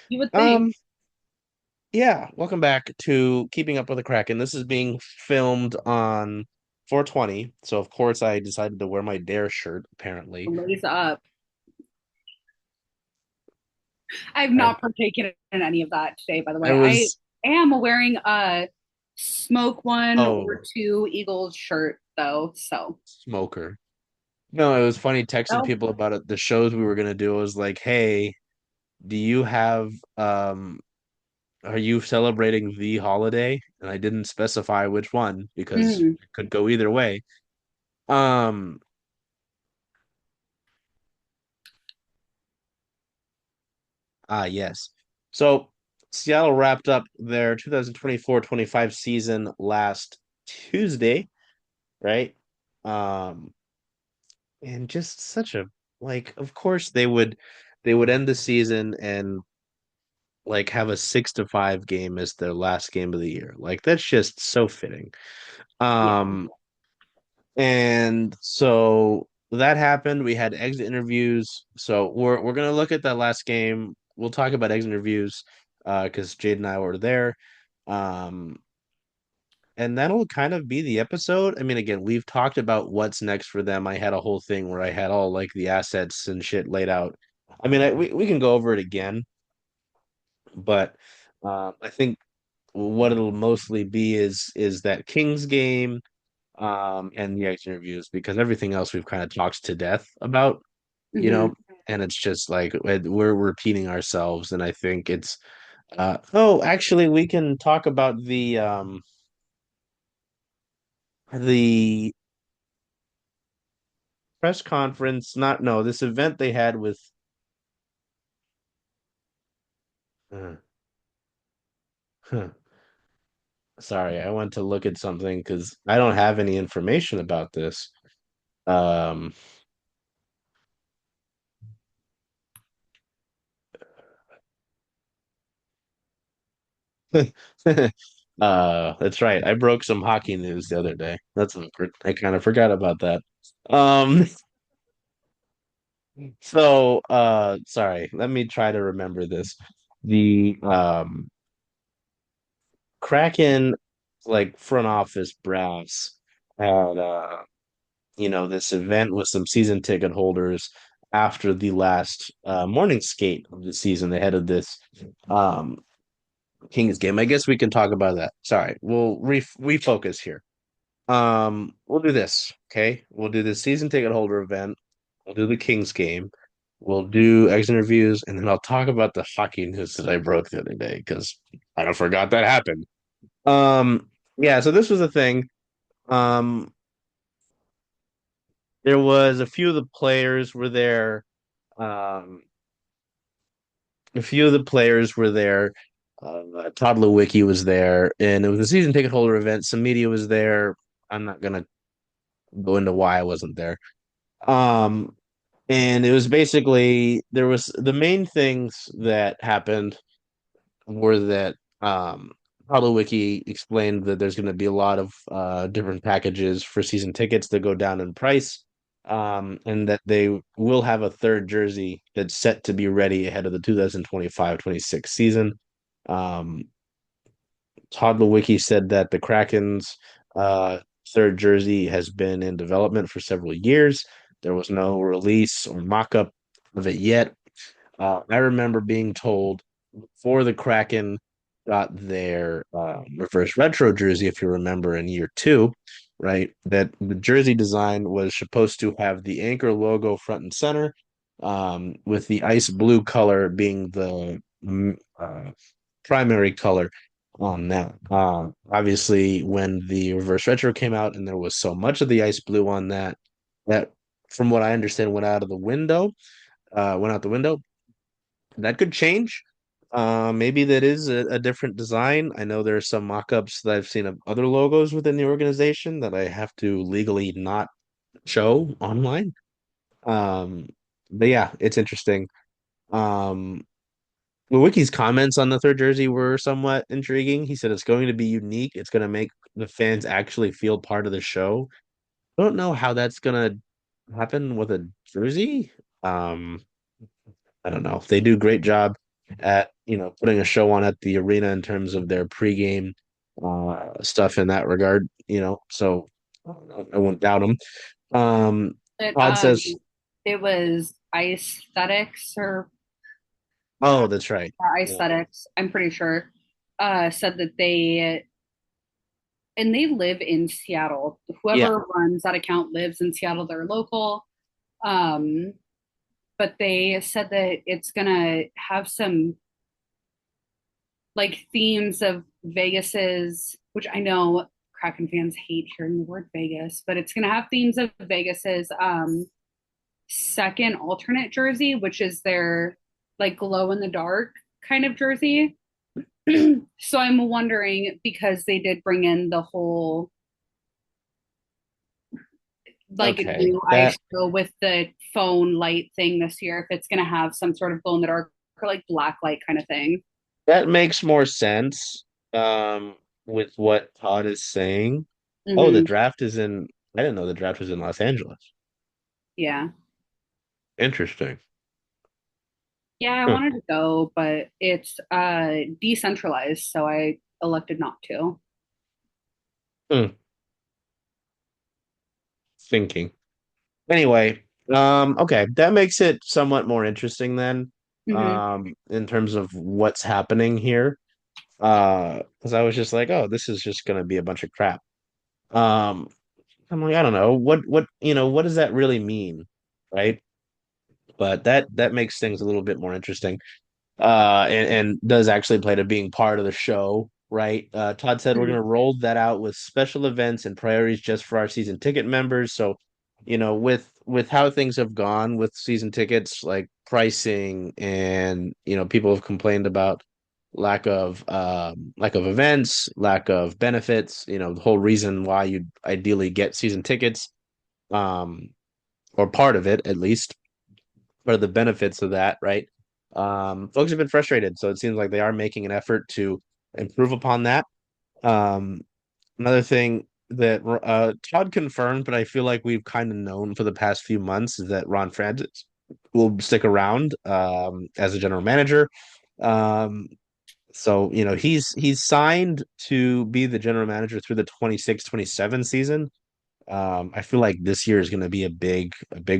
You would think. Um, yeah, welcome back to Keeping Up with the Kraken. This is being filmed on 420, so of course I decided to wear my Dare shirt, apparently. Lays up. I've I not partaken in any of that today, by the I way. I was am wearing a smoke one or oh, two Eagles shirt though. So smoker. No, it was funny texting oh, people about it. The shows we were gonna do. I was like, "Hey, do you have are you celebrating the holiday?" And I didn't specify which one because mm, it could go either way. Um, yes. So Seattle wrapped up their 2024-25 season last Tuesday, right? Um, and just such a like, of course they would end the season and like have a 6-5 game as their last game of the year. Like that's just so fitting. yeah. And so that happened. We had exit interviews. So we're gonna look at that last game. We'll talk about exit interviews because Jade and I were there. Um, and that'll kind of be the episode. I mean, again, we've talked about what's next for them. I had a whole thing where I had all like the assets and shit laid out. I mean, we can go over it again, but I think what it'll mostly be is that Kings game and the exit interviews because everything else we've kind of talked to death about, you Hmm. know, and it's just like we're repeating ourselves, and I think it's oh, actually we can talk about the press conference, not no, this event they had with uh, huh, sorry, I went to look at something because I don't have any information about this. Um that's right. I broke some hockey news the other day. That's awkward. I kind of forgot about that. Um, so sorry, let me try to remember this. The Kraken like front office brass had this event with some season ticket holders after the last morning skate of the season ahead of this um Kings game. I guess we can talk about that. Sorry, we'll refocus here. We'll do this, okay? We'll do the season ticket holder event. We'll do the Kings game. We'll do exit interviews, and then I'll talk about the hockey news that I broke the other day because I forgot that happened. Yeah, so this was a thing. Um, there was a few of the players were there. Um, a few of the players were there. Tod Leiweke was there, and it was a season ticket holder event. Some media was there. I'm not gonna go into why I wasn't there. Um, and it was basically there was the main things that happened were that Hollow Wiki explained that there's going to be a lot of different packages for season tickets that go down in price, and that they will have a third jersey that's set to be ready ahead of the 2025-26 season. Um, Tod Leiweke said that the Kraken's third jersey has been in development for several years. There was no release or mock-up of it yet. I remember being told before the Kraken got their reverse retro jersey, if you remember, in year two, right, that the jersey design was supposed to have the anchor logo front and center, with the ice blue color being the primary color on that. Obviously, when the reverse retro came out and there was so much of the ice blue on that, that from what I understand went out the window. That could change. Maybe that is a different design. I know there are some mock-ups that I've seen of other logos within the organization that I have to legally not show online. Um, but yeah, it's interesting. Um, Wiki's comments on the third jersey were somewhat intriguing. He said it's going to be unique. It's going to make the fans actually feel part of the show. I don't know how that's going to happen with a jersey. Um, I don't know. They do a great job at putting a show on at the arena in terms of their pregame stuff in that regard. So I won't doubt them. Um, It Todd says, it was aesthetics or "Oh, that's right. Yeah, aesthetics, I'm pretty sure, said that they live in Seattle. yeah, Whoever runs that account lives in Seattle, they're local. Um, but they said that it's gonna have some like themes of Vegas's, which I know Kraken fans hate hearing the word Vegas, but it's gonna have themes of Vegas's second alternate jersey, which is their like glow in the dark kind of jersey. So I'm wondering because they did bring in the whole like okay. new That ice show with the phone light thing this year, if it's gonna have some sort of glow in the dark or like black light kind of thing. that makes more sense with what Todd is saying. Oh, the Hmm. draft is in. I didn't know the draft was in Los Angeles. Yeah. Interesting. Yeah, I Huh. wanted to go, but it's decentralized, so I elected not to. Hmm. Thinking. Anyway, okay, that makes it somewhat more interesting then, Hmm. in terms of what's happening here. Because I was just like, oh, this is just gonna be a bunch of crap. Um, I'm like, I don't know what does that really mean, right? But that makes things a little bit more interesting. And does actually play to being part of the show, right? Todd said we're going to roll that out with special events and priorities just for our season ticket members. So, with how things have gone with season tickets, like pricing, and people have complained about lack of events, lack of benefits. The whole reason why you ideally get season tickets, um, or part of it at least what are the benefits of that, right? Folks have been frustrated, so it seems like they are making an effort to improve upon that. Um, Another thing that Todd confirmed, but I feel like we've kind of known for the past few months is that Ron Francis will stick around as a general manager. Um, so he's signed to be the general manager through the 26-27 season. I feel like this year is going to be a big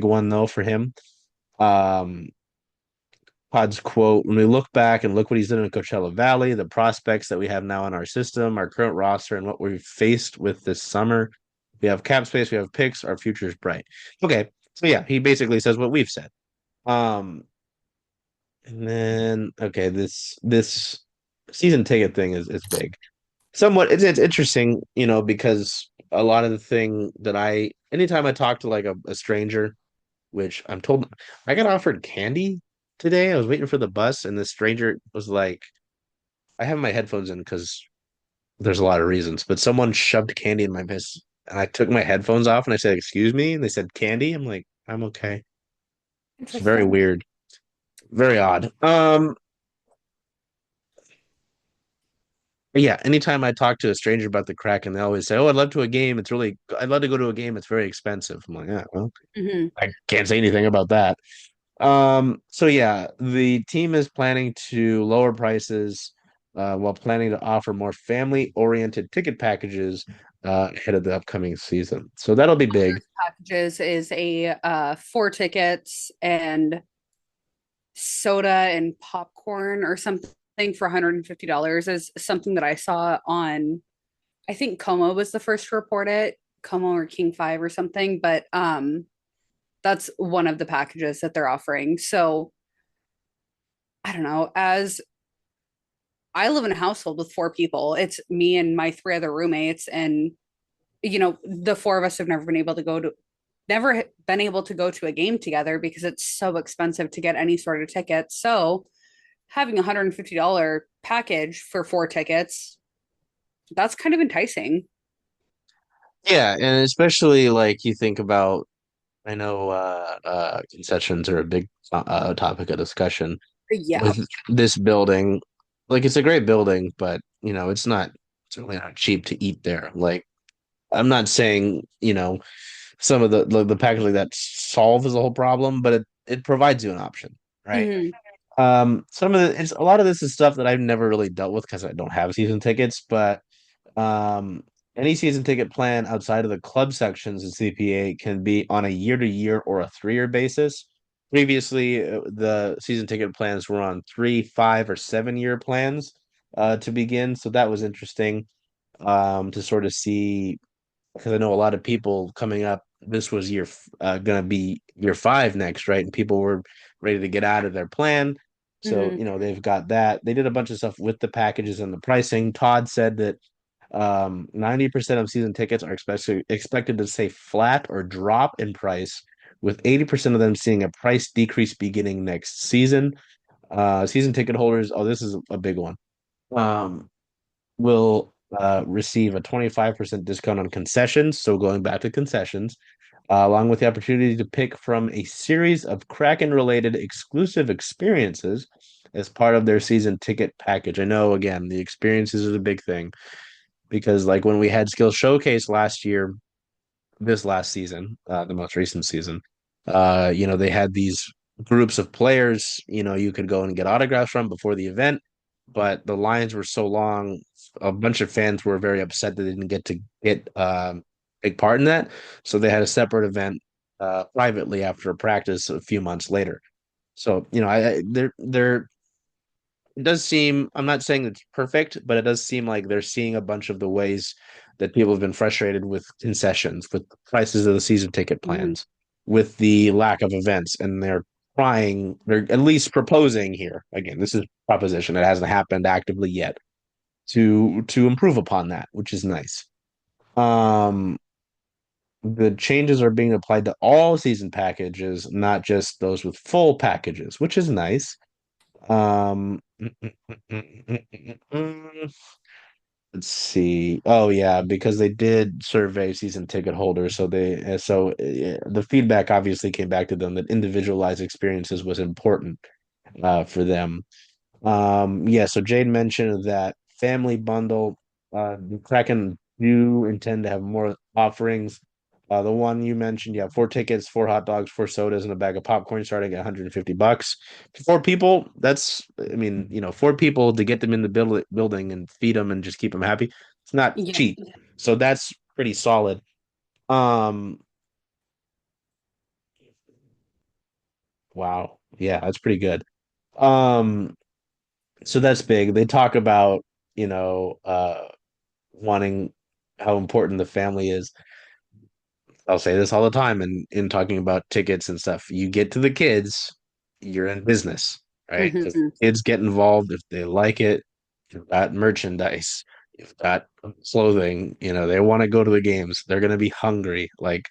one though for him. Um, Pod's quote, when we look back and look what he's done in Coachella Valley, the prospects that we have now in our system, our current roster, and what we've faced with this summer, we have cap space, we have picks, our future is bright. Okay. So yeah, he basically says what we've said. Um, and then okay, this season ticket thing is big. Somewhat it's interesting, because a lot of the thing that anytime I talk to like a stranger, which I'm told I got offered candy today. I was waiting for the bus, and the stranger was like, I have my headphones in because there's a lot of reasons, but someone shoved candy in my miss, and I took my headphones off and I said, "Excuse me," and they said candy. I'm like, I'm okay. It's very Interesting. weird, very odd. But yeah, anytime I talk to a stranger about the Kraken, they always say, "Oh, I'd love to go to a game. It's very expensive." I'm like, yeah, well, Hmm. I can't say anything about that. So yeah, the team is planning to lower prices while planning to offer more family-oriented ticket packages ahead of the upcoming season. So that'll be big. Packages is a 4 tickets and soda and popcorn or something for $150 is something that I saw on, I think Como was the first to report it, Como or King 5 or something, but that's one of the packages that they're offering. So I don't know, as I live in a household with 4 people, it's me and my 3 other roommates, and the 4 of us have never been able to go to a game together because it's so expensive to get any sort of ticket. So having a $150 package for 4 tickets, that's kind of enticing. Yeah, and especially like you think about, I know concessions are a big topic of discussion Yeah. with this building. Like it's a great building, but it's really not cheap to eat there. Like I'm not saying, some of the packaging that solves the whole problem, but it provides you an option, right? Hmm. Some of the it's a lot of this is stuff that I've never really dealt with because I don't have season tickets, but um, any season ticket plan outside of the club sections of CPA can be on a year-to-year or a 3-year basis. Previously, the season ticket plans were on 3, 5, or 7-year plans to begin, so that was interesting to sort of see because I know a lot of people coming up. This was gonna be year 5 next, right? And people were ready to get out of their plan. So, Hmm. they've got that. They did a bunch of stuff with the packages and the pricing. Todd said that 90% of season tickets are expected to stay flat or drop in price, with 80% of them seeing a price decrease beginning next season. Season ticket holders, oh, this is a big one. Um, will receive a 25% discount on concessions. So going back to concessions, along with the opportunity to pick from a series of Kraken related exclusive experiences as part of their season ticket package. I know, again, the experiences is a big thing because, like, when we had Skill Showcase last year, this last season, the most recent season, they had these groups of players, you could go and get autographs from before the event, but the lines were so long, a bunch of fans were very upset that they didn't get to get take part in that. So they had a separate event privately after a practice a few months later. So, they're it does seem, I'm not saying it's perfect, but it does seem like they're seeing a bunch of the ways that people have been frustrated with concessions, with the prices of the season ticket Hmm. plans, with the lack of events, and they're at least proposing here. Again, this is proposition. It hasn't happened actively yet to improve upon that, which is nice. Um, the changes are being applied to all season packages, not just those with full packages, which is nice. Um, let's see. Oh yeah, because they did survey season ticket holders, the feedback obviously came back to them that individualized experiences was important for them. Yeah, so Jade mentioned that family bundle. Kraken do intend to have more offerings. The one you mentioned, you have 4 tickets, 4 hot dogs, 4 sodas, and a bag of popcorn starting at $150. 4 people, I mean, 4 people to get them in the building and feed them and just keep them happy. It's not Yeah. cheap. So that's pretty solid. Um, wow. Yeah, that's pretty good. Um, so that's big. They talk about, you know, uh, wanting how important the family is. I'll say this all the time in talking about tickets and stuff. You get to the kids, you're in business, right? Because Hmm. kids get involved if they like it. You've got merchandise, you've got clothing, they want to go to the games. They're gonna be hungry. Like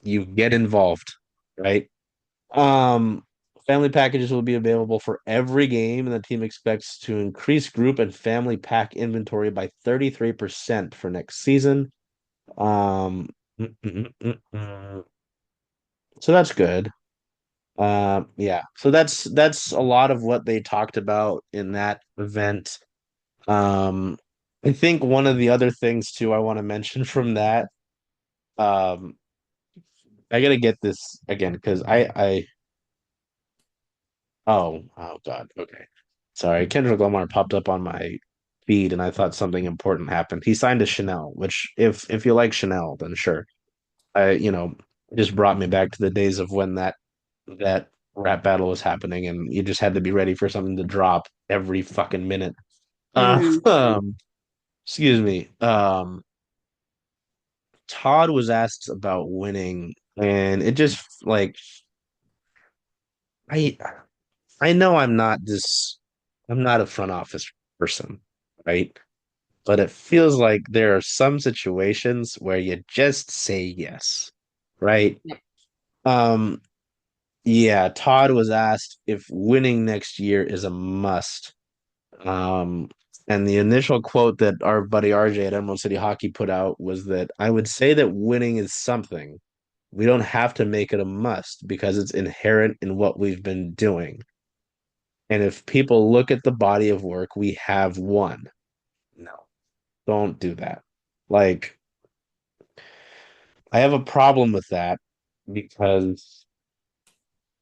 you get involved, right? Um, Family packages will be available for every game, and the team expects to increase group and family pack inventory by 33% for next season. Um, mm, mm, mm, mm. so that's good. Yeah. So that's a lot of what they talked about in that event. Um, I think one of the other things too I want to mention from that, um, I gotta get this again because oh God. Okay. Sorry. Kendrick Lamar popped up on my feed and I thought something important happened. He signed a Chanel, which if you like Chanel, then sure. It just brought me back to the days of when that rap battle was happening and you just had to be ready for something to drop every fucking minute. Uh Hmm. excuse me. Todd was asked about winning and it just like I I know I'm not a front office person, right? But it feels like there are some situations where you just say yes, right? Yep. Um, yeah, Todd was asked if winning next year is a must. Um, and the initial quote that our buddy RJ at Emerald City Hockey put out was that I would say that winning is something. We don't have to make it a must because it's inherent in what we've been doing. And if people look at the body of work, we have won. No, don't do that. Like, I have a problem with that because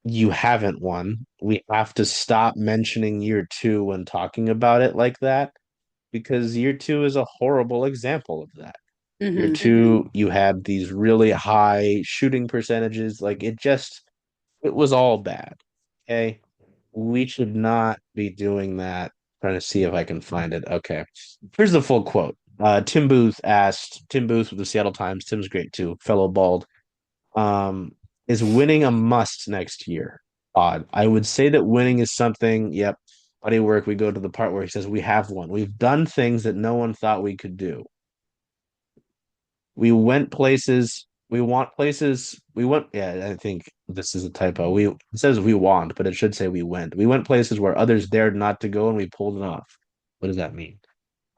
you haven't won. We have to stop mentioning year two when talking about it like that because year two is a horrible example of that. Year Hmm. two, you had these really high shooting percentages. Like it was all bad. Okay. We should not be doing that. Trying to see if I can find it. Okay. Here's the full quote. Tim Booth with the Seattle Times. Tim's great too, fellow bald. Um, is winning a must next year? Odd. I would say that winning is something, yep. Buddy work, we go to the part where he says we have won. We've done things that no one thought we could do. We went places. We want places. We went. Yeah, I think this is a typo. It says we want, but it should say we went. We went places where others dared not to go, and we pulled it off. What does that mean?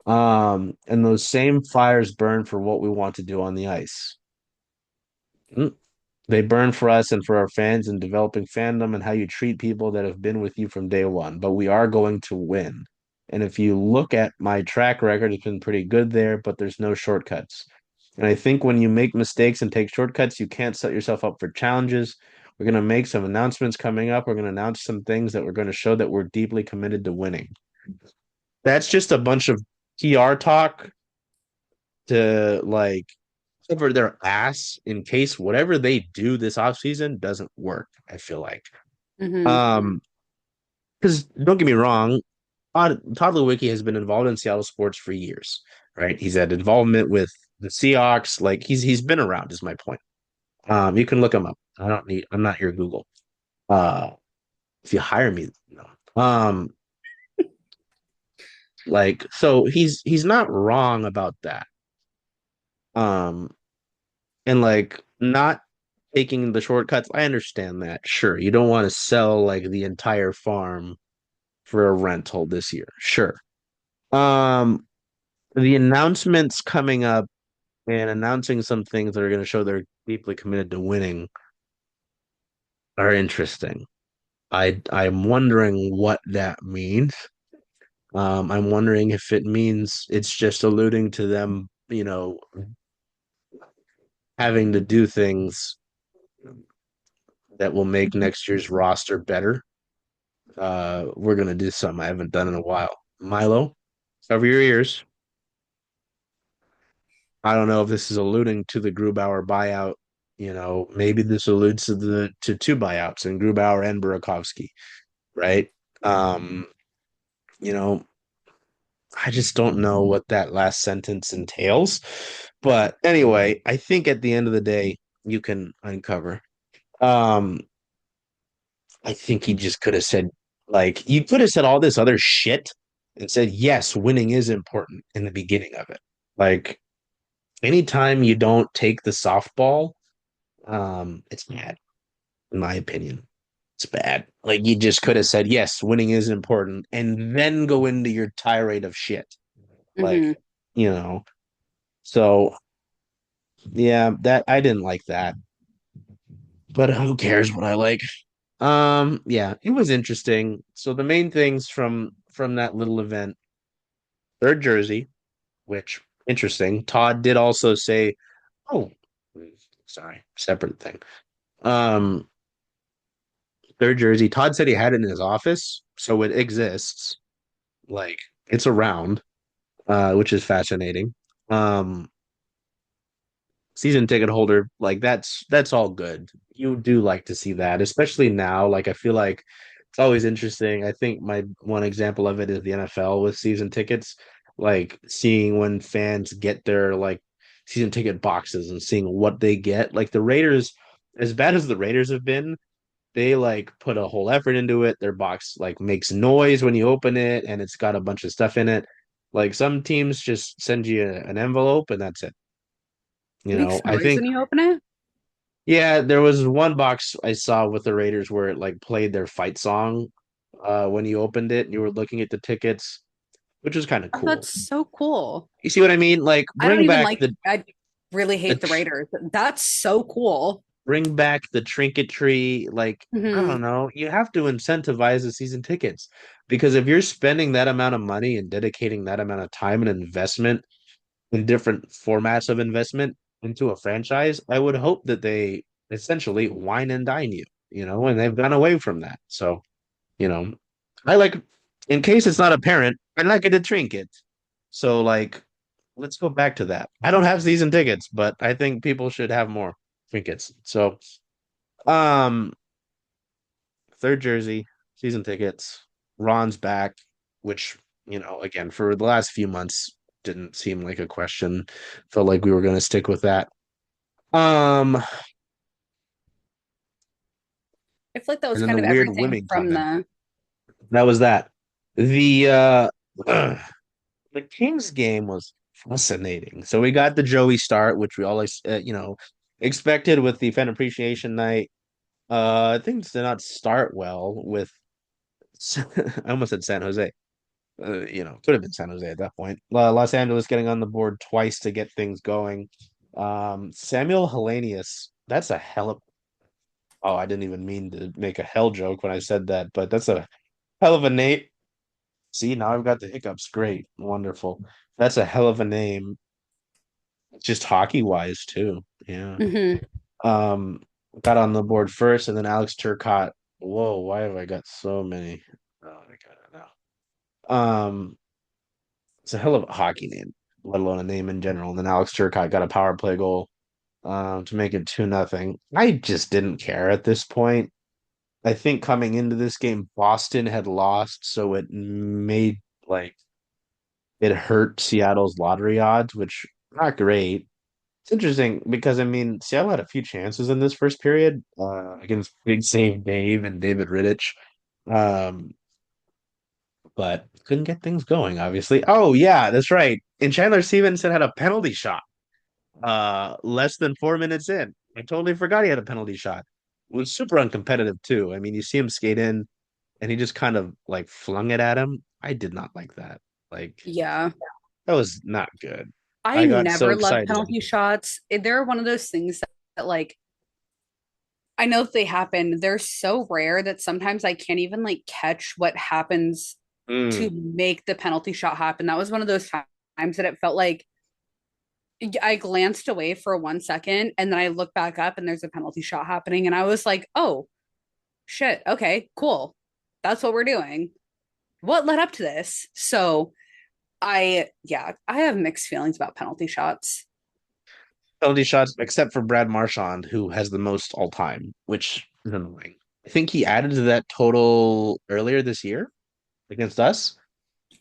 And those same fires burn for what we want to do on the ice. Mm. They burn for us and for our fans and developing fandom and how you treat people that have been with you from day one. But we are going to win. And if you look at my track record, it's been pretty good there, but there's no shortcuts. And I think when you make mistakes and take shortcuts, you can't set yourself up for challenges. We're going to make some announcements coming up. We're going to announce some things that we're going to show that we're deeply committed to winning. That's just a bunch of PR talk to like cover their ass in case whatever they do this offseason doesn't work, I feel like. Hmm. Um, because don't get me wrong, Tod Leiweke has been involved in Seattle sports for years, right? He's had involvement with the Seahawks, like he's been around, is my point. You can look him up. I'm not your Google. Uh if you hire me, no. Like so he's not wrong about that. Um and like not taking the shortcuts, I understand that. Sure, you don't want to sell like the entire farm for a rental this year. Sure. Um, the announcements coming up and announcing some things that are going to show they're deeply committed to winning are interesting. I'm wondering what that means. I'm wondering if it means it's just alluding to them, having to do things that will make next year's roster better. We're gonna do something I haven't done in a while. Milo, cover your ears. I don't know if this is alluding to the Grubauer buyout. Maybe this alludes to two buyouts in Grubauer and Burakovsky, right? Um, you know, I just don't know what that last sentence entails. But anyway, I think at the end of the day, you can uncover. Um, I think he just could have said, like, you could have said all this other shit and said, yes, winning is important in the beginning of it. Like, anytime you don't take the softball, it's bad, in my opinion. It's bad. Like, you just could have said, yes, winning is important, and then go into your tirade of shit. Like, Hmm. you know, so yeah, that I didn't like that, but who cares what I like? Yeah, it was interesting. So the main things from that little event, third jersey, which interesting. Tod did also say, "Oh, sorry, separate thing." Um, third jersey. Tod said he had it in his office, so it exists. Like it's around, which is fascinating. Um, season ticket holder, like that's all good. You do like to see that, especially now. Like I feel like it's always interesting. I think my one example of it is the NFL with season tickets, like seeing when fans get their like season ticket boxes and seeing what they get. Like the Raiders, as bad as the Raiders have been, they like put a whole effort into it. Their box like makes noise when you open it and it's got a bunch of stuff in it. Like some teams just send you an envelope and that's it. It makes I noise think when you open it. yeah, there was one box I saw with the Raiders where it like played their fight song when you opened it and you were looking at the tickets, which was kind of Oh, cool. that's so cool. You see what I mean? Like I don't even like, I really the hate the tr Raiders. That's so cool. bring back the trinket tree. Like I Hmm. don't know, you have to incentivize the season tickets because if you're spending that amount of money and dedicating that amount of time and investment in different formats of investment into a franchise, I would hope that they essentially wine and dine you. and they've gone away from that. So, you know, I like, in case it's not apparent, I like it to trinket. So, like, let's go back to that. I don't have season tickets, but I think people should have more trinkets. So, um, third jersey, season tickets, Ron's back, which, again, for the last few months didn't seem like a question. Felt like we were going to stick with that. Um, I feel like that was and then the kind of weird everything women from comment. the That was that. The the Kings game was fascinating. So we got the Joey start, which we always expected with the fan appreciation night. Things did not start well with I almost said San Jose. Could have been San Jose at that point. Los Angeles getting on the board twice to get things going. Samuel Hellenius, that's a hell of oh, I didn't even mean to make a hell joke when I said that, but that's a hell of a name. See, now I've got the hiccups. Great, wonderful. That's a hell of a name, just hockey wise too. Yeah. Mhm. Um, got on the board first, and then Alex Turcotte. Whoa, why have I got so many? Oh, I got it now. It's a hell of a hockey name, let alone a name in general. And then Alex Turcotte got a power play goal to make it 2-0. I just didn't care at this point. I think coming into this game, Boston had lost, so it made like it hurt Seattle's lottery odds, which not great. It's interesting because I mean Seattle had a few chances in this first period against Big Save Dave and David Riddich, um, but couldn't get things going. Obviously, oh yeah, that's right. And Chandler Stevenson had a penalty shot less than 4 minutes in. I totally forgot he had a penalty shot. It was super uncompetitive too. I mean, you see him skate in, and he just kind of like flung it at him. I did not like that. Like Yeah. that was not good. I I got so never loved excited. penalty shots. They're one of those things that like I know that they happen. They're so rare that sometimes I can't even like catch what happens to Mm. make the penalty shot happen. That was one of those times that it felt like I glanced away for 1 second and then I look back up and there's a penalty shot happening. And I was like, oh, shit. Okay, cool. That's what we're doing. What led up to this? So yeah, I have mixed feelings about penalty shots. Penalty shots, except for Brad Marchand, who has the most all time, which is annoying. I think he added to that total earlier this year against us.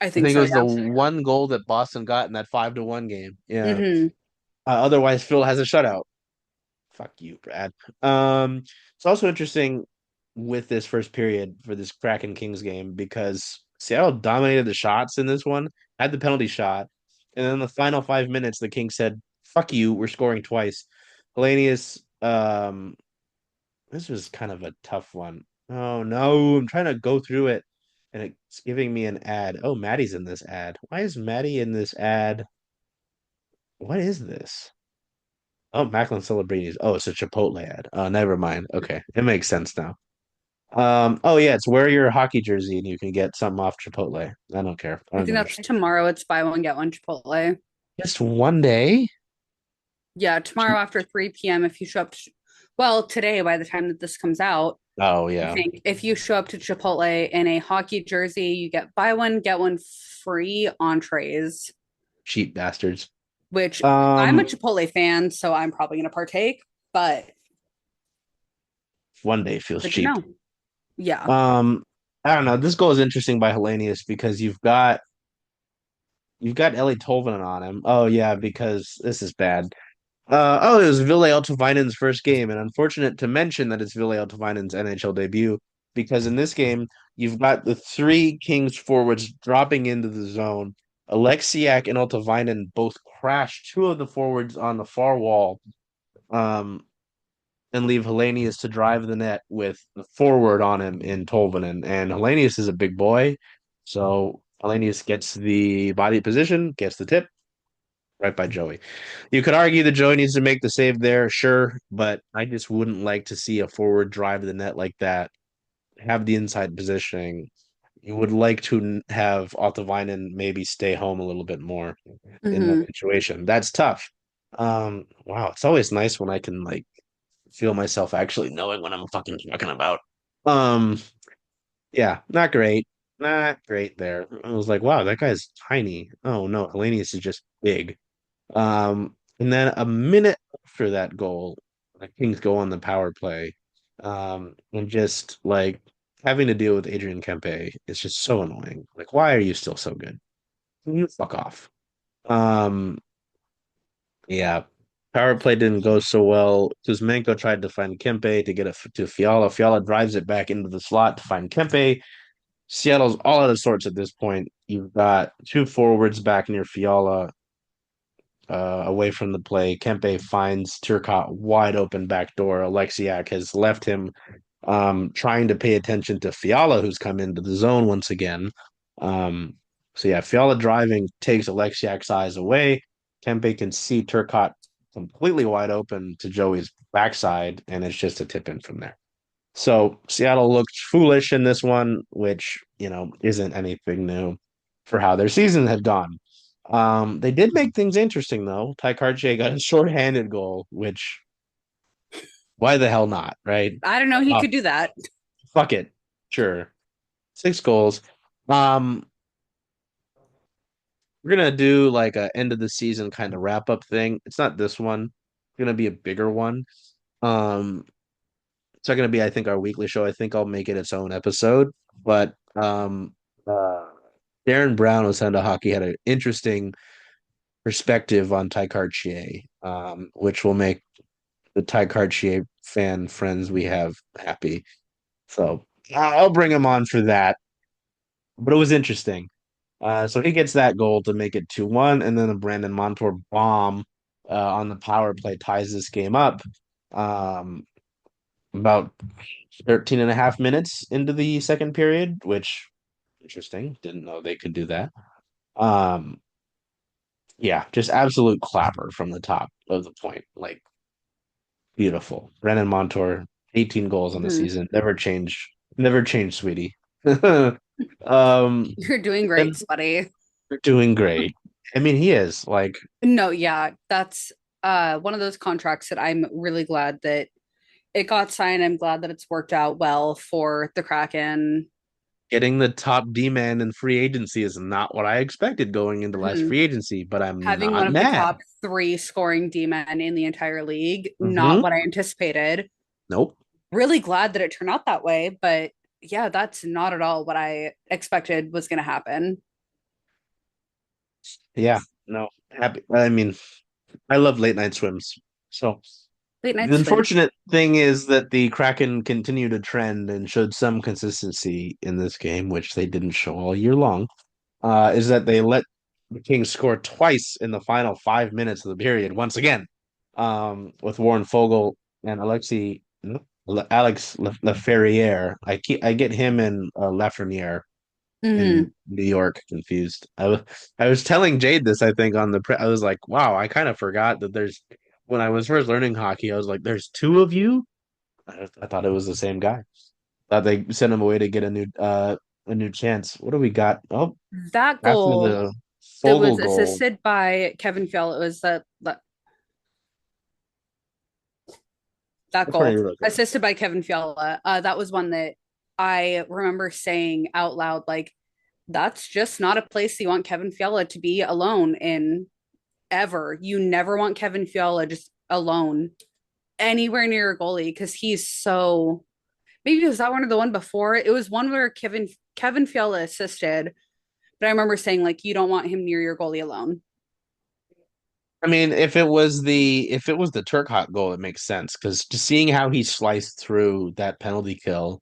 I I think think it so, was the yeah. one goal that Boston got in that 5-1 game. Yeah. Hmm. Otherwise, Phil has a shutout. Fuck you, Brad. It's also interesting with this first period for this Kraken Kings game because Seattle dominated the shots in this one, had the penalty shot, and then the final 5 minutes, the Kings said, "Fuck you, we're scoring twice." Hellenius, this was kind of a tough one. Oh no, I'm trying to go through it, and it's giving me an ad. Oh, Maddie's in this ad. Why is Maddie in this ad? What is this? Oh, Macklin Celebrities. Oh, it's a Chipotle ad. Never mind. Okay, it makes sense now. Oh yeah, it's wear your hockey jersey and you can get something off Chipotle. I don't care. I I don't think that's understand. tomorrow. It's buy one, get one Chipotle. Just one day? Yeah, tomorrow after 3 p.m. if you show up well, today by the time that this comes out, Oh I yeah, think if you show up to Chipotle in a hockey jersey, you get buy one, get one free entrees, cheap bastards. which I'm a Um, Chipotle fan, so I'm probably going to partake, but one day feels good to cheap. know. Yeah. Um, I don't know. This goal is interesting by Hellenius because you've got Ellie Tolvanen on him. Oh yeah, because this is bad. Oh, it was Ville Altovainen's first game, and unfortunate to mention that it's Ville Altovainen's NHL debut because in this game you've got the three Kings forwards dropping into the zone. Alexiak and Altovainen both crash two of the forwards on the far wall, um, and leave Hellenius to drive the net with the forward on him in Tolvanen. And Hellenius is a big boy, so Hellenius gets the body position, gets the tip, right by Joey. You could argue that Joey needs to make the save there, sure, but I just wouldn't like to see a forward drive the net like that, have the inside positioning. You would like to have Otavainen maybe stay home a little bit more in that Hmm. situation. That's tough. Wow, it's always nice when I can like feel myself actually knowing what I'm fucking talking about. Um, yeah, not great. Not great there. I was like, wow, that guy's tiny. Oh no, Hellenius is just big. And then a minute after that goal, the Kings go on the power play. And just like having to deal with Adrian Kempe is just so annoying. Like, why are you still so good? You fuck off. Um, yeah. Power play didn't go so well. Kuzmenko tried to find Kempe to get it to Fiala. Fiala drives it back into the slot to find Kempe. Seattle's all out of sorts at this point. You've got two forwards back near Fiala, away from the play. Kempe finds Turcotte wide open back door. Alexiak has left him, trying to pay attention to Fiala, who's come into the zone once again. Um, so yeah, Fiala driving takes Alexiak's eyes away. Kempe can see Turcotte completely wide open to Joey's backside, and it's just a tip in from there. So Seattle looked foolish in this one, which, isn't anything new for how their season had gone. They did make things interesting though. Ty Cartier got a shorthanded goal, which why the hell not, right? I don't know. He Uh, could do that. fuck it. Sure. 6 goals. Um, we're gonna do like a end of the season kind of wrap up thing. It's not this one. It's gonna be a bigger one. Um, it's not gonna be, I think, our weekly show. I think I'll make it its own episode. But uh Darren Brown was Send Hockey had an interesting perspective on Ty Cartier, which will make the Ty Cartier fan friends we have happy. So I'll bring him on for that. But it was interesting. So he gets that goal to make it 2-1, and then a Brandon Montour bomb on the power play ties this game up. Um, about 13 and a half minutes into the second period, which interesting. Didn't know they could do that. Um, yeah, just absolute clapper from the top of the point. Like beautiful. Brandon Montour, 18 goals on the Mhm. season. Never change, sweetie. um, You're doing then great, buddy. we're doing great. I mean, he is like No, yeah, that's one of those contracts that I'm really glad that it got signed. I'm glad that it's worked out well for the Kraken. getting the top D man in free agency is not what I expected going into last Mhm. free agency, but I'm Having one not of the mad. top three scoring D men in the entire league, not Hmm. what I anticipated. Nope. Really glad that it turned out that way, but yeah, that's not at all what I expected was going to happen. Yeah. No. Happy. I mean, I love late night swims. So Late night the swim. unfortunate thing is that the Kraken continued a trend and showed some consistency in this game, which they didn't show all year long. Is that they let the Kings score twice in the final 5 minutes of the period once again, with Warren Fogle and Alex Laferriere. I get him and Lafreniere Hmm. in New York confused. I was telling Jayd this, I think, I was like, wow, I kind of forgot that there's when I was first learning hockey, I was like, there's two of you. I thought it was the same guy. Thought they sent him away to get a new chance. What do we got? Oh, That after goal the that Fogle was goal. assisted by Kevin Fiala, it was that Which one are goal you looking at? assisted by Kevin Fiala. That was one that I remember saying out loud, like, that's just not a place you want Kevin Fiala to be alone in ever. You never want Kevin Fiala just alone anywhere near a goalie because he's so. Maybe was that one or the one before? It was one where Kevin Fiala assisted, but I remember saying like you don't want him near your goalie alone. I mean, if it was the Turcotte goal, it makes sense because just seeing how he sliced through that penalty kill,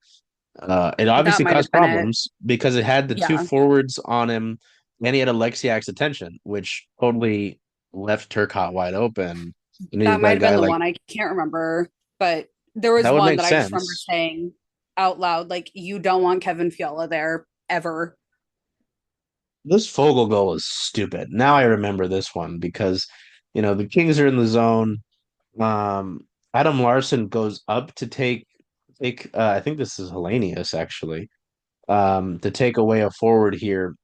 it That obviously might have caused been it. problems because it had the two Yeah, forwards on him, and he had Alexiak's attention, which totally left Turcotte wide open. And he's that got might a have been guy the like one. I can't remember, but there was that would one make that I just remember sense. saying out loud, like you don't want Kevin Fiala there ever. This Fogle goal is stupid. Now I remember this one because the Kings are in the zone. Um, Adam Larson goes up to take. I think this is Hellenius actually. To take away a forward here,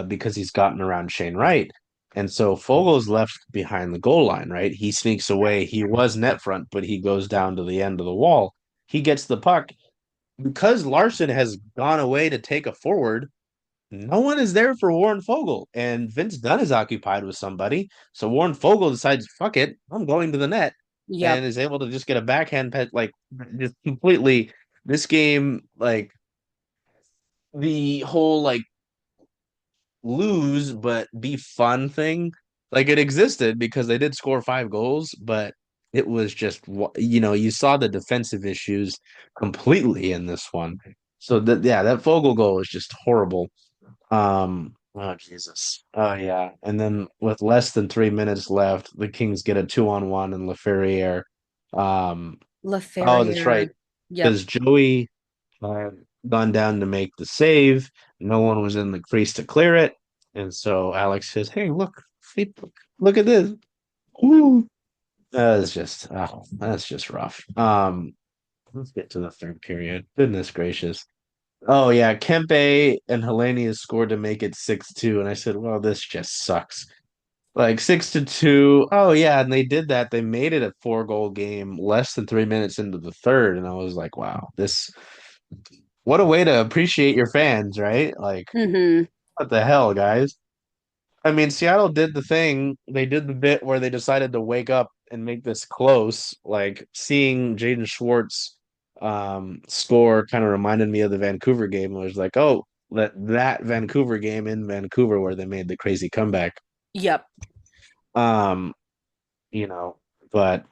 because he's gotten around Shane Wright. And so Fogel's left behind the goal line, right? He sneaks away. He was net front, but he goes down to the end of the wall. He gets the puck because Larson has gone away to take a forward. No one is there for Warren Fogle, and Vince Dunn is occupied with somebody. So Warren Fogle decides, "Fuck it, I'm going to the net," and Yep. is able to just get a backhand pet, like just completely. This game, like the whole like lose but be fun thing, like it existed because they did score 5 goals, but it was just you saw the defensive issues completely in this one. So that yeah, that Fogle goal is just horrible. Oh Jesus. Oh yeah. And then with less than 3 minutes left, the Kings get a 2-on-1 and LaFerriere. Um, oh, that's right. LaFerriere. Yep. Because Joey had gone down to make the save. No one was in the crease to clear it. And so Alex says, "Hey, look at this." Ooh. That's just rough. Let's get to the third period. Goodness gracious. Oh yeah, Kempe and Helenius scored to make it 6-2, and I said, "Well, this just sucks." Like 6-2. Oh yeah, and they did that. They made it a 4 goal game less than 3 minutes into the third, and I was like, "Wow, this what a way to appreciate your fans, right?" Like, Mm-hmm. what the hell, guys? I mean, Seattle did the thing. They did the bit where they decided to wake up and make this close. Like seeing Jaden Schwartz score kind of reminded me of the Vancouver game. It was like, oh, that Vancouver game in Vancouver where they made the crazy comeback. Yep. Um, you know, but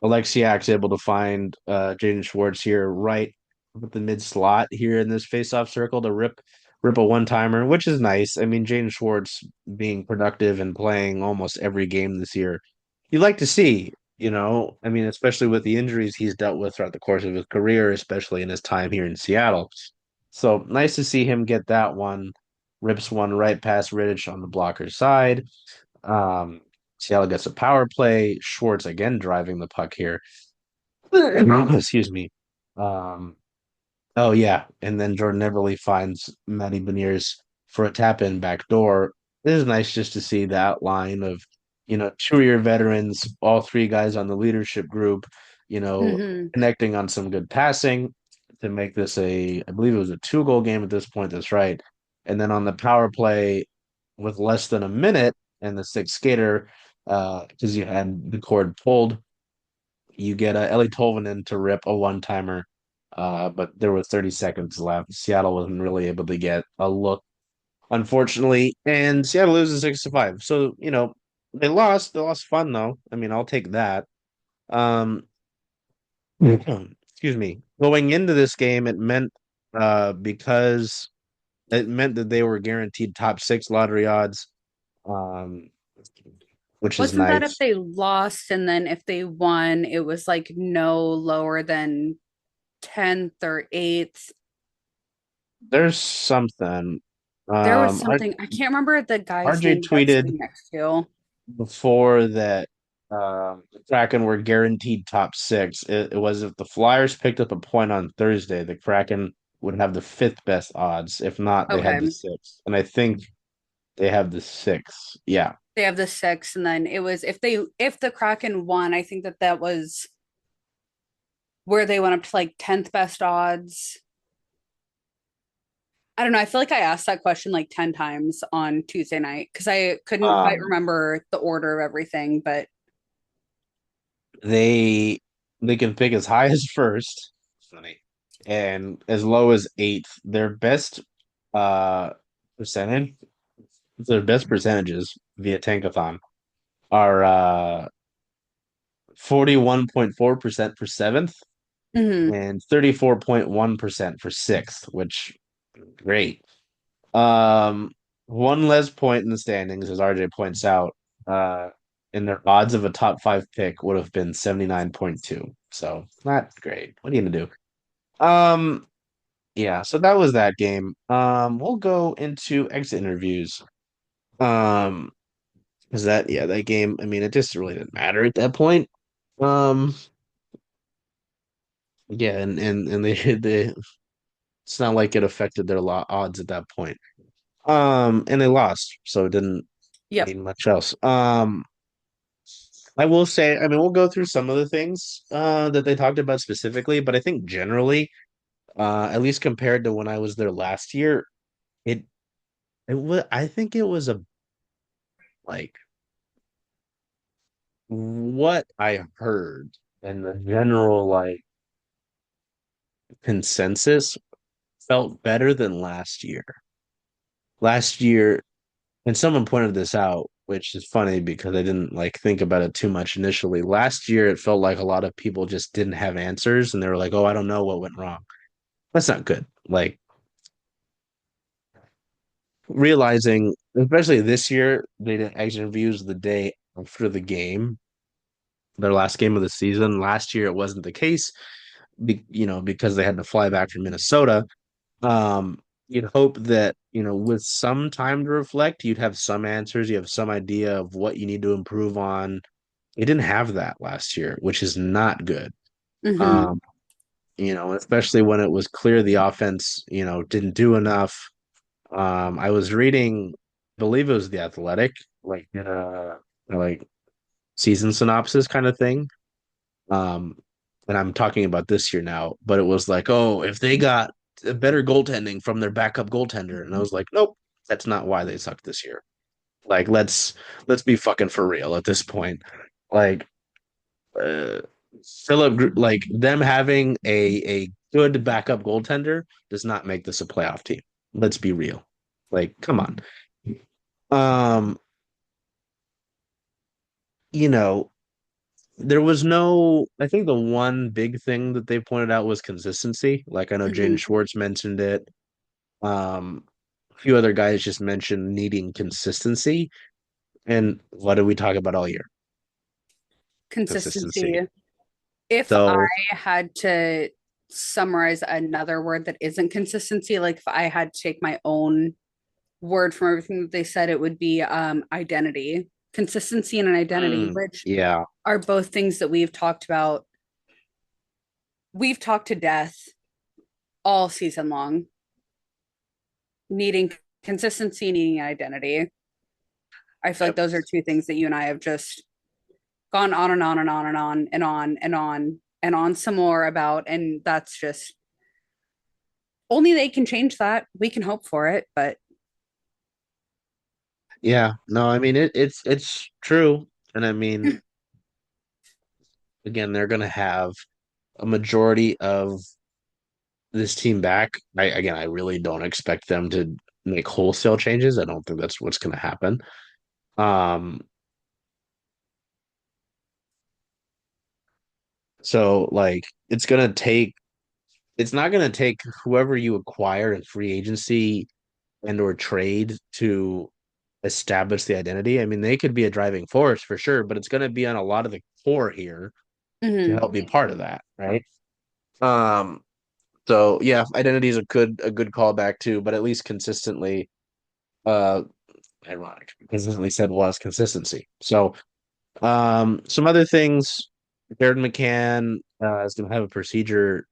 Alexiak's able to find Jaden Schwartz here right with the mid slot here in this face-off circle to rip a one-timer, which is nice. I mean, Jaden Schwartz being productive and playing almost every game this year, you like to see, I mean, especially with the injuries he's dealt with throughout the course of his career, especially in his time here in Seattle. So nice to see him get that one. Rips one right past Rittich on the blocker's side. Um, Seattle gets a power play. Schwartz again driving the puck here. Excuse me. Um, oh yeah, and then Jordan Everly finds Matty Beniers for a tap in back door. It is nice just to see that line of, two of your veterans, all three guys on the leadership group, Mm-hmm. connecting on some good passing to make this I believe it was a 2 goal game at this point. That's right. And then on the power play with less than a minute and the sixth skater, because you had the cord pulled, you get Ellie Tolvanen to rip a one timer, but there was 30 seconds left. Seattle wasn't really able to get a look, unfortunately, and Seattle loses 6-5. So they lost. They lost fun though. I mean, I'll take that. Um, excuse me. Going into this game, because it meant that they were guaranteed top six lottery odds, um, which is Wasn't that if nice. they lost and then if they won, it was like no lower than 10th or 8th? There's something. There was R- something, I can't remember the guy's RJ name that I'm tweeted sitting next to. before that the Kraken were guaranteed top six. It was if the Flyers picked up a point on Thursday, the Kraken would have the fifth best odds. If not, they had the Okay. sixth. And I think they have the sixth. Yeah. They have the 6, and then it was if the Kraken won, I think that was where they went up to like 10th best odds. I don't know. I feel like I asked that question like 10 times on Tuesday night because I couldn't quite Um remember the order of everything. But they they can pick as high as first. Funny. And as low as eighth. Uh percentage their best percentages via Tankathon are 41.4% for seventh mhm. and 34.1% for sixth, which great. Um, one less point in the standings, as RJ points out, uh, and their odds of a top five pick would have been 79.2. So not great. What are you gonna do? Yeah, so that was that game. We'll go into exit interviews. Um, is that game, I mean, it just really didn't matter at that point. Um, yeah, and they it's not like it affected their odds at that point. And they lost, so it didn't. Yep. Ain't much else. I will say, I mean, we'll go through some of the things that they talked about specifically, but I think generally, at least compared to when I was there last year, it it was I think it was a like what I heard and the general like consensus felt better than last year. Last year, and someone pointed this out, which is funny because I didn't like think about it too much initially. Last year, it felt like a lot of people just didn't have answers and they were like, "Oh, I don't know what went wrong." That's not good. Like realizing, especially this year, they did exit interviews the day after the game, their last game of the season. Last year, it wasn't the case, because they had to fly back from Minnesota. Um, you'd hope that, with some time to reflect, you'd have some answers, you have some idea of what you need to improve on. It didn't have that last year, which is not good. Hmm. Um, especially when it was clear the offense, didn't do enough. I was reading, I believe it was The Athletic, like season synopsis kind of thing. Um, and I'm talking about this year now, but it was like, oh, if they got a better goaltending from their backup goaltender, and I was like, nope, that's not why they sucked this year. Like, let's be fucking for real at this point. Like, uh, like them having a good backup goaltender does not make this a playoff team. Let's be real. Like, come on. Um, you know, there was no, I think the one big thing that they pointed out was consistency. Like I know Hmm. Jaden Schwartz mentioned it. Um, a few other guys just mentioned needing consistency. And what did we talk about all year? Consistency. Consistency. If I So, had to summarize another word that isn't consistency, like if I had to take my own word from everything that they said, it would be identity. Consistency and an identity, which yeah, are both things that we've talked about. We've talked to death all season long, needing consistency, needing identity. I feel like yep. those are two things that you and I have just gone on and on and on and on and on and on and on some more about. And that's just only they can change that. We can hope for it, but Yeah. No, I mean it's true. And I mean, again, they're gonna have a majority of this team back. I really don't expect them to make wholesale changes. I don't think that's what's gonna happen. Um, so like it's not gonna take whoever you acquire in free agency and or trade to establish the identity. I mean, they could be a driving force for sure, but it's gonna be on a lot of the core here to mm-hmm. help be part of that, right? Um, so yeah, identity is a good callback too, but at least consistently, uh, ironic, consistently said was consistency. So some other things, Jared McCann is going to have a procedure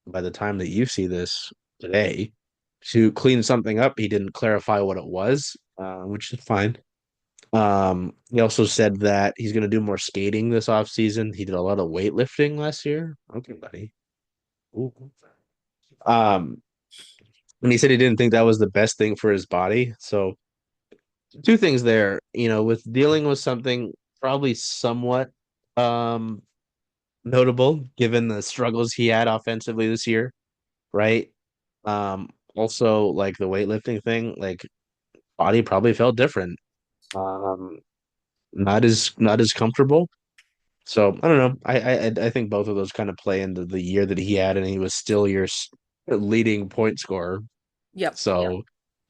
by the time that you see this today to clean something up. He didn't clarify what it was, which is fine. He also said that he's going to do more skating this off season. He did a lot of weightlifting last year. Okay, buddy. Ooh. Um, and he said he didn't think that was the best thing for his body. So two things there, with dealing with something probably somewhat um notable given the struggles he had offensively this year, right? Also like the weightlifting thing, like body probably felt different. Um, not as comfortable. So I don't know. I think both of those kind of play into the year that he had, and he was still your leading point scorer. Yep. So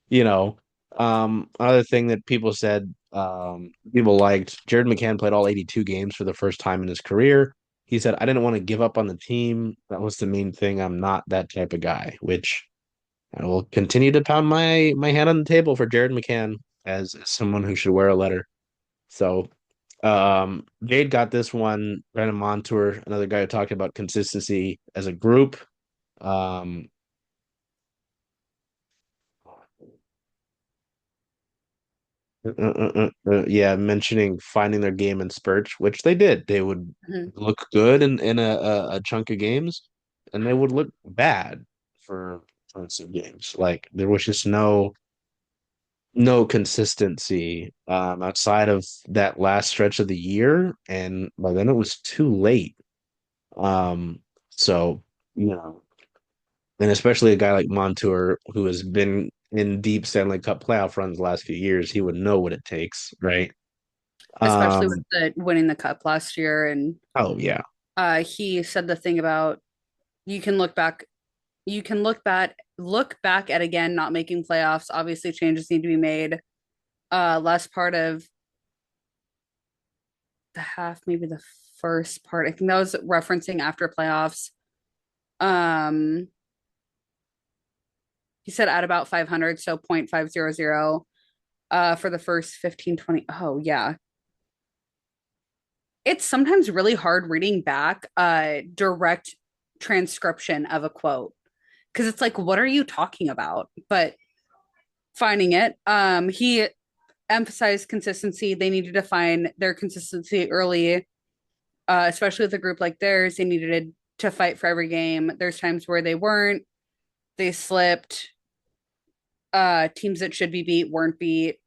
you know, another thing that people said, people liked, Jared McCann played all 82 games for the first time in his career. He said, I didn't want to give up on the team. That was the main thing. I'm not that type of guy, which I will continue to pound my hand on the table for Jared McCann as someone who should wear a letter. So, Jade got this one. Brandon Montour, another guy who talked about consistency as a group. Um, Yeah, mentioning finding their game in spurts, which they did. They would Mhm. look good in a chunk of games, and they would look bad for chunks of games. Like there was just no consistency outside of that last stretch of the year, and by then it was too late. Um, so you know, and especially a guy like Montour who has been in deep Stanley Cup playoff runs the last few years, he would know what it takes, right? Especially with Um, the winning the cup last year. And oh yeah, he said the thing about you can look back, you can look back at again not making playoffs. Obviously, changes need to be made. Last part of the half, maybe the first part. I think that was referencing after playoffs. Um, he said at about 500, so 0.500 for the first 15, 20. Oh, yeah. It's sometimes really hard reading back direct transcription of a quote because it's like, what are you talking about? But finding it, he emphasized consistency. They needed to find their consistency early, especially with a group like theirs. They needed to fight for every game. There's times where they weren't, they slipped. Teams that should be beat weren't beat.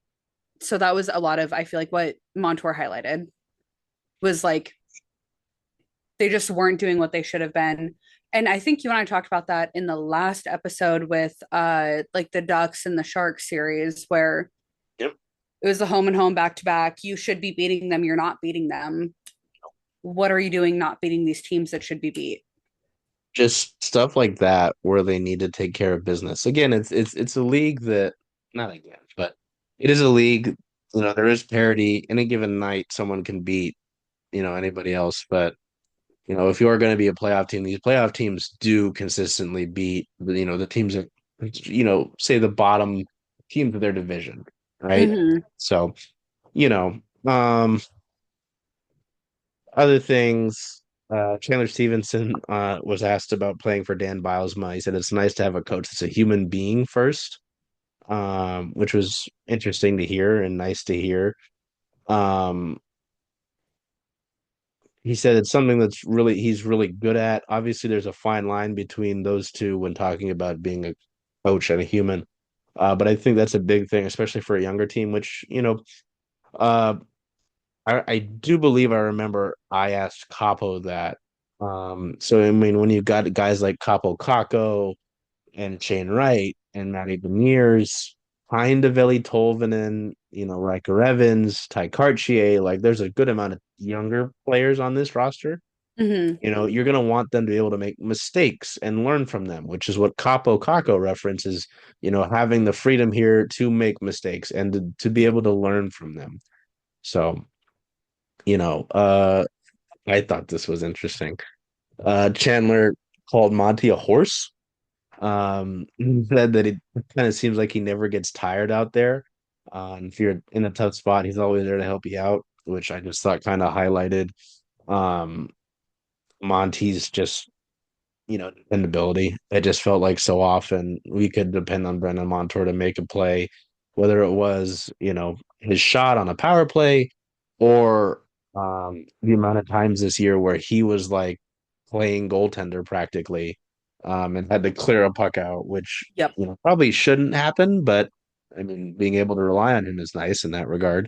So that was a lot of, I feel like, what Montour highlighted was like they just weren't doing what they should have been. And I think you and I talked about that in the last episode with like the Ducks and the Sharks series where yep. it was the home and home back to back. You should be beating them. You're not beating them. What are you doing not beating these teams that should be beat? Just stuff like that where they need to take care of business. Again, it's a league that not again, but it is a league. You know, there is parity. Any given night, someone can beat anybody else. But if you are going to be a playoff team, these playoff teams do consistently beat the teams that say the bottom teams of their division, right? Mm-hmm. So you know, um, other things. Chandler Stevenson was asked about playing for Dan Bilesma. He said it's nice to have a coach that's a human being first, which was interesting to hear and nice to hear. Um, he said it's something that's he's really good at. Obviously, there's a fine line between those two when talking about being a coach and a human. But I think that's a big thing, especially for a younger team, which, uh, I do believe I remember I asked Capo that. So I mean, when you got guys like Capo Caco and Shane Wright and Matty Beniers, kind of Veli Tolvanen, Riker Evans, Ty Cartier, like there's a good amount of younger players on this roster. Mm-hmm. You're going to want them to be able to make mistakes and learn from them, which is what Capo Caco references, having the freedom here to make mistakes and to be able to learn from them. So, you know, uh, I thought this was interesting. Chandler called Monty a horse. He said that it kind of seems like he never gets tired out there. And if you're in a tough spot, he's always there to help you out, which I just thought kind of highlighted um, Monty's just dependability. It just felt like so often we could depend on Brendan Montour to make a play, whether it was, his shot on a power play or the amount of times this year where he was like playing goaltender practically and had to clear a puck out, which, Yep. probably shouldn't happen, but I mean, being able to rely on him is nice in that regard.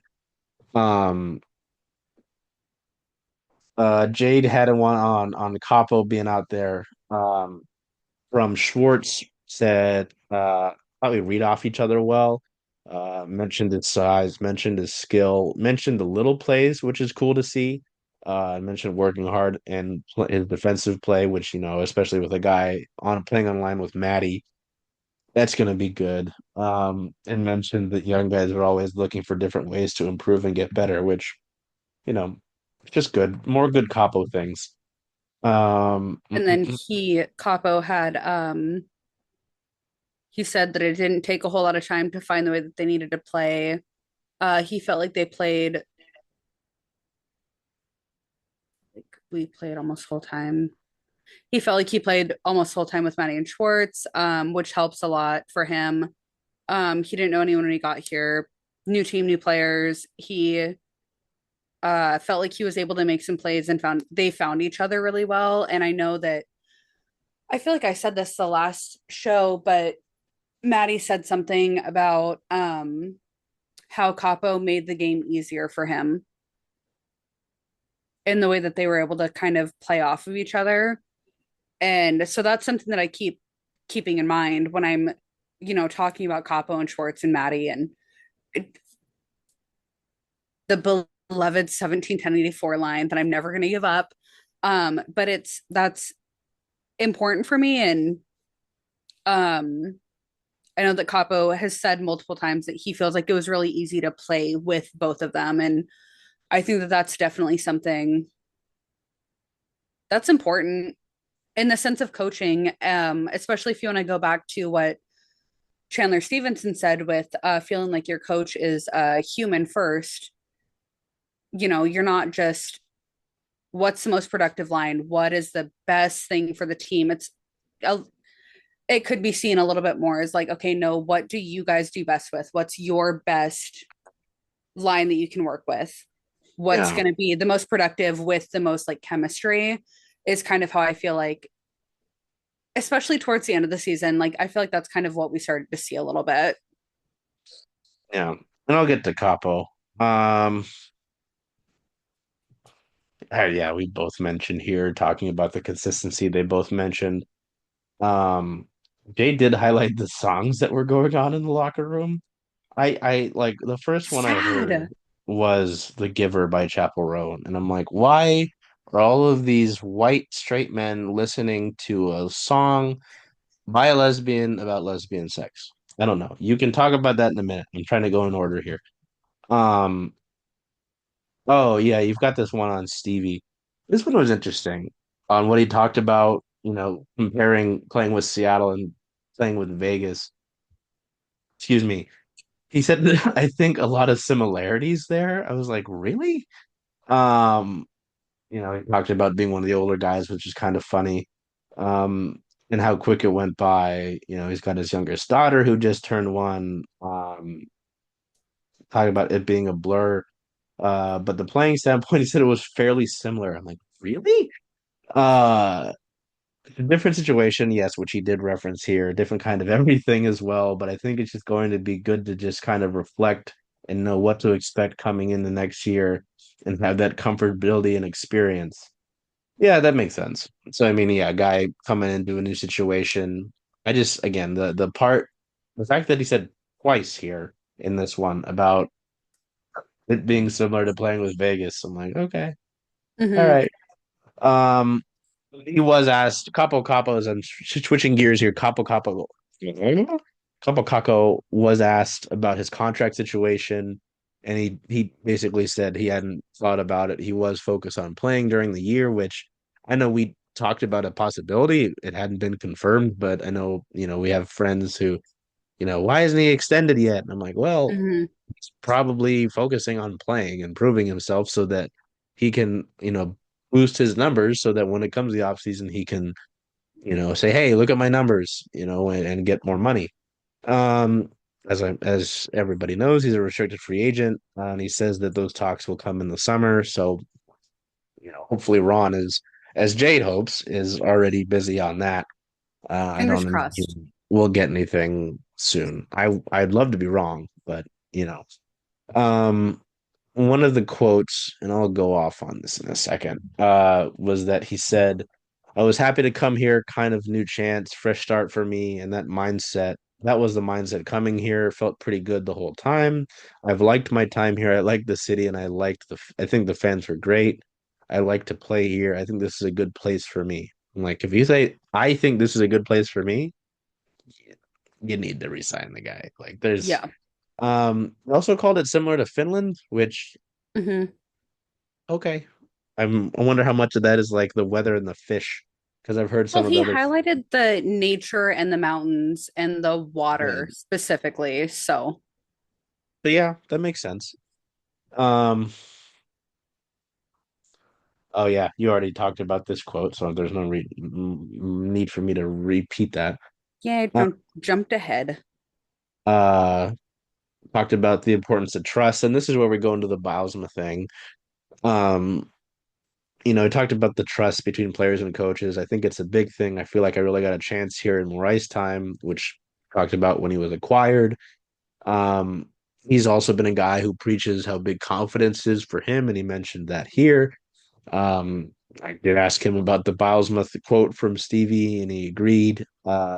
Um, Jayd had one on Capo being out there. From Schwartz said thought we read off each other well. Mentioned his size, mentioned his skill, mentioned the little plays, which is cool to see. Mentioned working hard and his defensive play, which especially with a guy on playing on line with Maddie, that's going to be good. And mentioned that young guys are always looking for different ways to improve and get better, which you know, just good. More good Capo things. And then Capo had, he said that it didn't take a whole lot of time to find the way that they needed to play. He felt like they played, like we played almost full time. He felt like he played almost full time with Matty and Schwartz, which helps a lot for him. He didn't know anyone when he got here. new team, new players. He felt like he was able to make some plays and found each other really well. And I know that I feel like I said this the last show, but Maddie said something about how Capo made the game easier for him in the way that they were able to kind of play off of each other. And so that's something that I keeping in mind when I'm, talking about Capo and Schwartz and Maddie and the beloved 171084 line that I'm never going to give up. But that's important for me. And I know that Capo has said multiple times that he feels like it was really easy to play with both of them. And I think that that's definitely something that's important in the sense of coaching, especially if you want to go back to what Chandler Stevenson said with feeling like your coach is human first. You're not just what's the most productive line, what is the best thing for the team. It could be seen a little bit more as like, okay, no, what do you guys do best with? What's your best line that you can work with? What's Yeah. going to be the most productive with the most like chemistry is kind of how I feel like, especially towards the end of the season. Like, I feel like that's kind of what we started to see a little bit. Yeah. And I'll get to Capo. Um, yeah, we both mentioned here talking about the consistency they both mentioned. Um, Jay did highlight the songs that were going on in the locker room. I like the first one I heard Sad. was The Giver by Chapel Roan, and I'm like, why are all of these white straight men listening to a song by a lesbian about lesbian sex? I don't know. You can talk about that in a minute. I'm trying to go in order here. Um, oh yeah, you've got this one on Stevie. This one was interesting on what he talked about, comparing playing with Seattle and playing with Vegas. Excuse me. He said that I think a lot of similarities there. I was like, really? Um, he talked about being one of the older guys, which is kind of funny. Um, and how quick it went by. He's got his youngest daughter who just turned one. Talking about it being a blur. But the playing standpoint, he said it was fairly similar. I'm like, really? Uh, different situation, yes, which he did reference here, different kind of everything as well. But I think it's just going to be good to just kind of reflect and know what to expect coming in the next year and have that comfortability and experience. Yeah, that makes sense. So I mean, yeah, a guy coming into a new situation. I just again the fact that he said twice here in this one about it being similar to playing with Vegas. I'm like, okay, all Mm-hmm. right. Um, he was asked. Capo is. I'm switching gears here. Capo Caco was asked about his contract situation, and he basically said he hadn't thought about it. He was focused on playing during the year, which I know we talked about a possibility. It hadn't been confirmed, but I know we have friends who why isn't he extended yet? And I'm like, well, Mm-hmm. he's probably focusing on playing and proving himself so that he can boost his numbers so that when it comes to the offseason he can say, hey, look at my numbers, and get more money. Um, as everybody knows, he's a restricted free agent, and he says that those talks will come in the summer. So, hopefully Ron is, as Jade hopes, is already busy on that. I Fingers don't crossed. imagine we'll get anything soon. I'd love to be wrong, but you know. Um, one of the quotes, and I'll go off on this in a second, was that he said, I was happy to come here, kind of new chance, fresh start for me, and that was the mindset coming here, felt pretty good the whole time. I've liked my time here. I liked the city, and I think the fans were great. I like to play here. I think this is a good place for me. I'm like, if you say, I think this is a good place for me, you need to resign the guy. Like, there's, Yeah. I also called it similar to Finland, which Mm-hmm. okay. I wonder how much of that is like the weather and the fish, because I've heard Well, some of the he other. highlighted the nature and the mountains and the Yeah. water specifically. So, But yeah, that makes sense. Um, oh yeah, you already talked about this quote, so there's no need for me to repeat that. yeah, Uh, jumped ahead. uh, talked about the importance of trust, and this is where we go into the Bylsma thing. Um, he talked about the trust between players and coaches. I think it's a big thing. I feel like I really got a chance here in more ice time, which talked about when he was acquired. Um, he's also been a guy who preaches how big confidence is for him, and he mentioned that here. Um, I did ask him about the Bilesmouth quote from Stevie, and he agreed.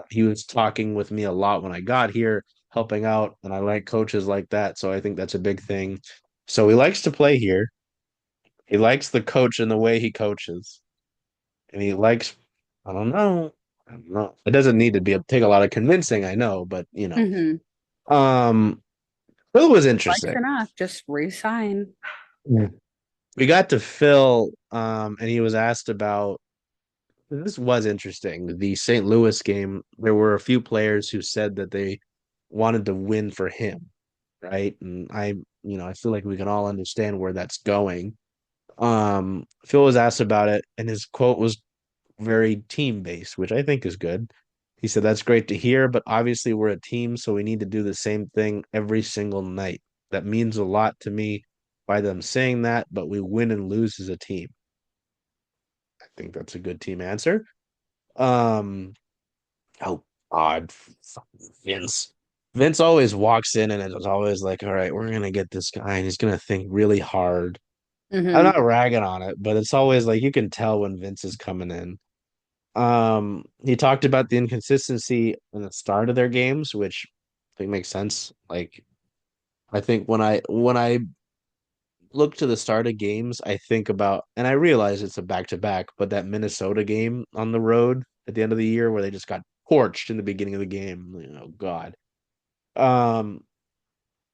He was talking with me a lot when I got here, helping out, and I like coaches like that. So I think that's a big thing. So he likes to play here. He likes the coach and the way he coaches, and he likes. I don't know. I don't know. It doesn't need to take a lot of convincing, I know, but Mm-hmm. Um, Phil was Likes interesting. enough, just resign. Yeah. We got to Phil, and he was asked about this was interesting. The St. Louis game, there were a few players who said that they wanted to win for him, right? And I feel like we can all understand where that's going. Phil was asked about it, and his quote was very team based, which I think is good. He said, "That's great to hear, but obviously we're a team, so we need to do the same thing every single night. That means a lot to me by them saying that, but we win and lose as a team." I think that's a good team answer. Um, oh God, Vince. Vince always walks in and it's always like, all right, we're gonna get this guy and he's gonna think really hard. I'm Mm-hmm. not ragging on it, but it's always like you can tell when Vince is coming in. He talked about the inconsistency in the start of their games, which I think makes sense. Like I think when I look to the start of games, I think about and I realize it's a back to back, but that Minnesota game on the road at the end of the year where they just got torched in the beginning of the game. God. Um,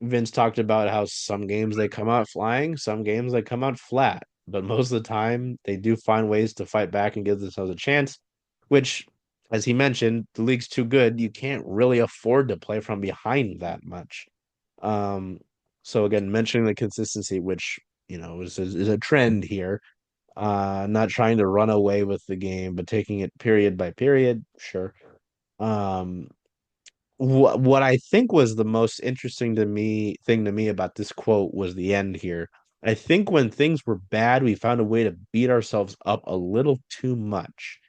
Vince talked about how some games they come out flying, some games they come out flat, but most of the time they do find ways to fight back and give themselves a chance, which, as he mentioned, the league's too good. You can't really afford to play from behind that much. Um, so again, mentioning the consistency, which is a trend here. Not trying to run away with the game, but taking it period by period. Sure. Um, what I think was the most interesting to me about this quote was the end here. I think when things were bad, we found a way to beat ourselves up a little too much.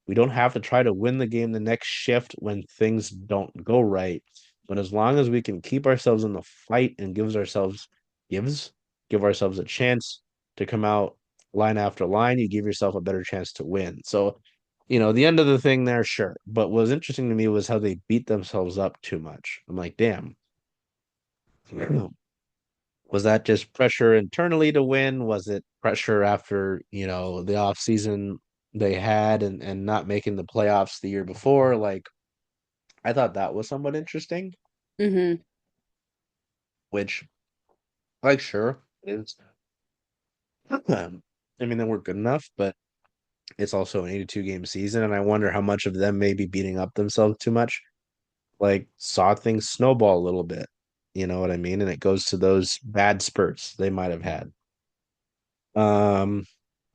We don't have to try to win the game the next shift when things don't go right. But as long as we can keep ourselves in the fight and gives give ourselves a chance to come out line after line, you give yourself a better chance to win. So the end of the thing there, sure. But what was interesting to me was how they beat themselves up too much. I'm like, damn, was that just pressure internally to win? Was it pressure after, the off season they had and not making the playoffs the year before? Like, I thought that was somewhat interesting, Mm-hmm. which, like, sure, is. I mean, they weren't good enough, but it's also an 82 game season, and I wonder how much of them may be beating up themselves too much like saw things snowball a little bit. You know what I mean? And it goes to those bad spurts they might have had. Um,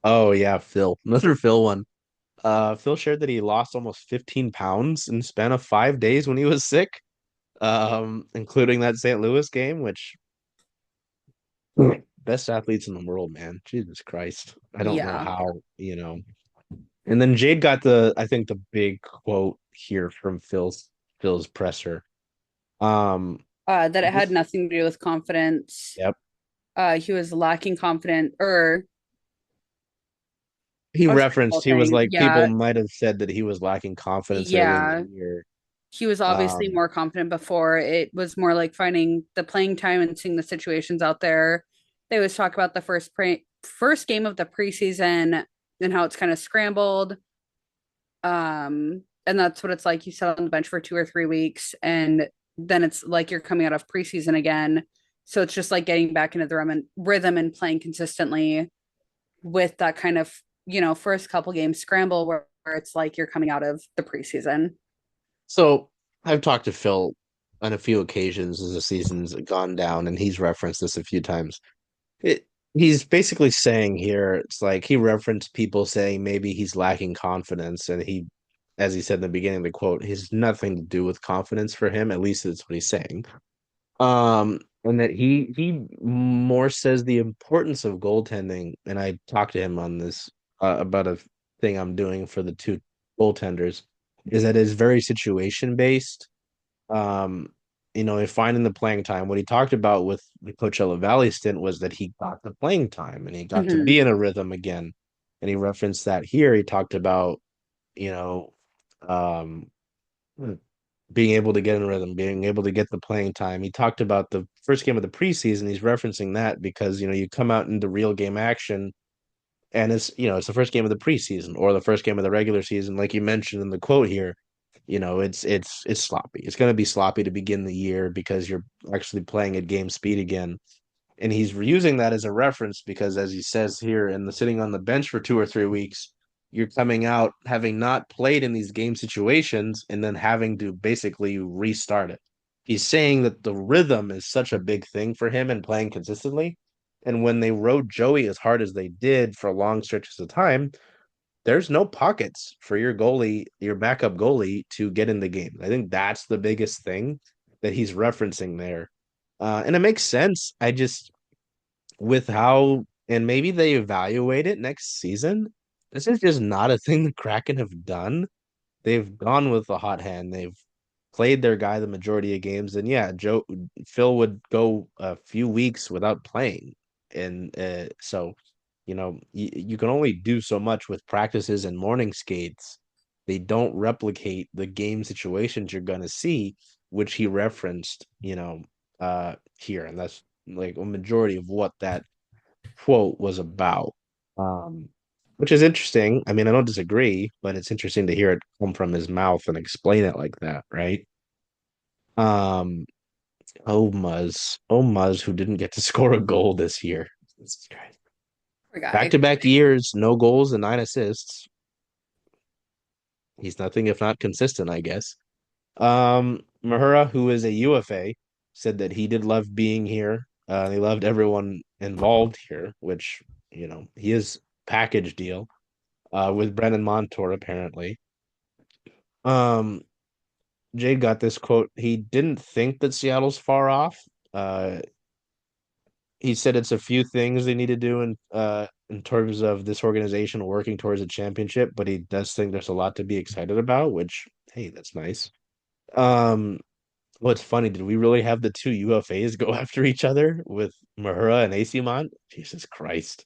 oh yeah, Phil. Another Phil one. Phil shared that he lost almost 15 pounds in the span of 5 days when he was sick. Including that St. Louis game, which best athletes in the world, man. Jesus Christ. I don't know Yeah. how. And then Jayd got I think the big quote here from Phil's presser. Um, That it had nothing to do with confidence. yep. He was lacking confidence, or He I'll just read the referenced whole he was thing. like people Yeah, might have said that he was lacking confidence early in the yeah. year. He was obviously Um, more confident before. It was more like finding the playing time and seeing the situations out there. They always talk about the first game of the preseason and how it's kind of scrambled. And that's what it's like. You sit on the bench for 2 or 3 weeks, and then it's like you're coming out of preseason again. So it's just like getting back into the rhythm and playing consistently with that kind of, first couple games scramble where it's like you're coming out of the preseason. so I've talked to Phil on a few occasions as the season's gone down, and he's referenced this a few times. He's basically saying here, it's like he referenced people saying maybe he's lacking confidence, and as he said in the beginning of the quote, has nothing to do with confidence for him. At least that's what he's saying. And that he more says the importance of goaltending. And I talked to him on this about a thing I'm doing for the two goaltenders, is that it's very situation based. Um, in finding the playing time, what he talked about with the Coachella Valley stint was that he got the playing time and he got to Hmm. be in a rhythm again. And he referenced that here. He talked about, you know, um, being able to get in a rhythm, being able to get the playing time. He talked about the first game of the preseason. He's referencing that because, you come out into real game action and it's the first game of the preseason or the first game of the regular season. Like you mentioned in the quote here, it's sloppy. It's going to be sloppy to begin the year because you're actually playing at game speed again. And he's using that as a reference because, as he says here, in the sitting on the bench for 2 or 3 weeks, you're coming out having not played in these game situations and then having to basically restart it. He's saying that the rhythm is such a big thing for him and playing consistently. And when they rode Joey as hard as they did for long stretches of time, there's no pockets for your goalie, your backup goalie, to get in the game. I think that's the biggest thing that he's referencing there. And it makes sense. I just, with how, and maybe they evaluate it next season, this is just not a thing the Kraken have done. They've gone with the hot hand. They've played their guy the majority of games. And yeah, Phil would go a few weeks without playing. And so, you can only do so much with practices and morning skates. They don't replicate the game situations you're going to see, which he referenced, here. And that's like a majority of what that quote was about. Um, which is interesting. I mean, I don't disagree, but it's interesting to hear it come from his mouth and explain it like that, right? Um, oh Muzz, who didn't get to score a goal this year. Poor Back guy. to back years, no goals and 9 assists. He's nothing if not consistent, I guess. Mahura, who is a UFA, said that he did love being here. He loved everyone involved here, which, he is package deal with Brennan Montour, apparently. Um, Jayd got this quote. He didn't think that Seattle's far off. Uh, he said it's a few things they need to do in terms of this organization working towards a championship, but he does think there's a lot to be excited about, which, hey, that's nice. Um, what's funny, did we really have the two UFAs go after each other with Mahura and Asimont? Jesus Christ.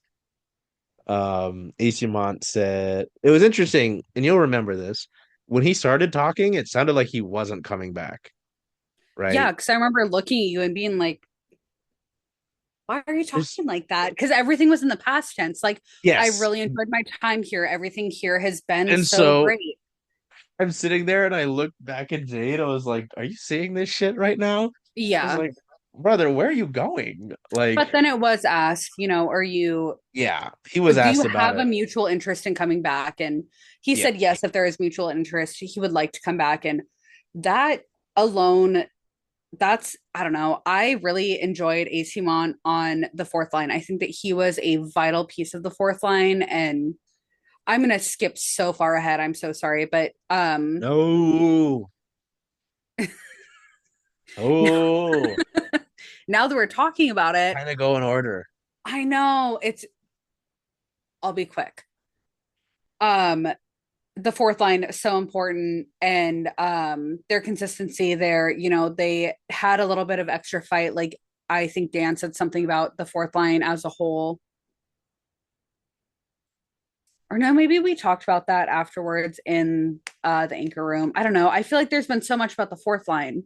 Asimont said it was interesting, and you'll remember this. When he started talking, it sounded like he wasn't coming back, Yeah, right? because I remember looking at you and being like, why are you There's talking like that? Because everything was in the past tense. Like, I yes. really enjoyed my time here. Everything here has been And so so great. I'm sitting there and I looked back at Jade. I was like, are you seeing this shit right now? I was Yeah. like, brother, where are you going? Like, But then it was asked, are you, yeah, he was do you asked about have a it. mutual interest in coming back? And he Yeah. said, yes, if there is mutual interest, he would like to come back. And that alone, I don't know. I really enjoyed Simon on the fourth line. I think that he was a vital piece of the fourth line. And I'm going to skip so far ahead. I'm so sorry. But No. Oh, now that we're talking about it, kind of go in order. I know I'll be quick. Um, the fourth line is so important and their consistency there, they had a little bit of extra fight. Like I think Dan said something about the fourth line as a whole. Or no, maybe we talked about that afterwards in the anchor room. I don't know. I feel like there's been so much about the fourth line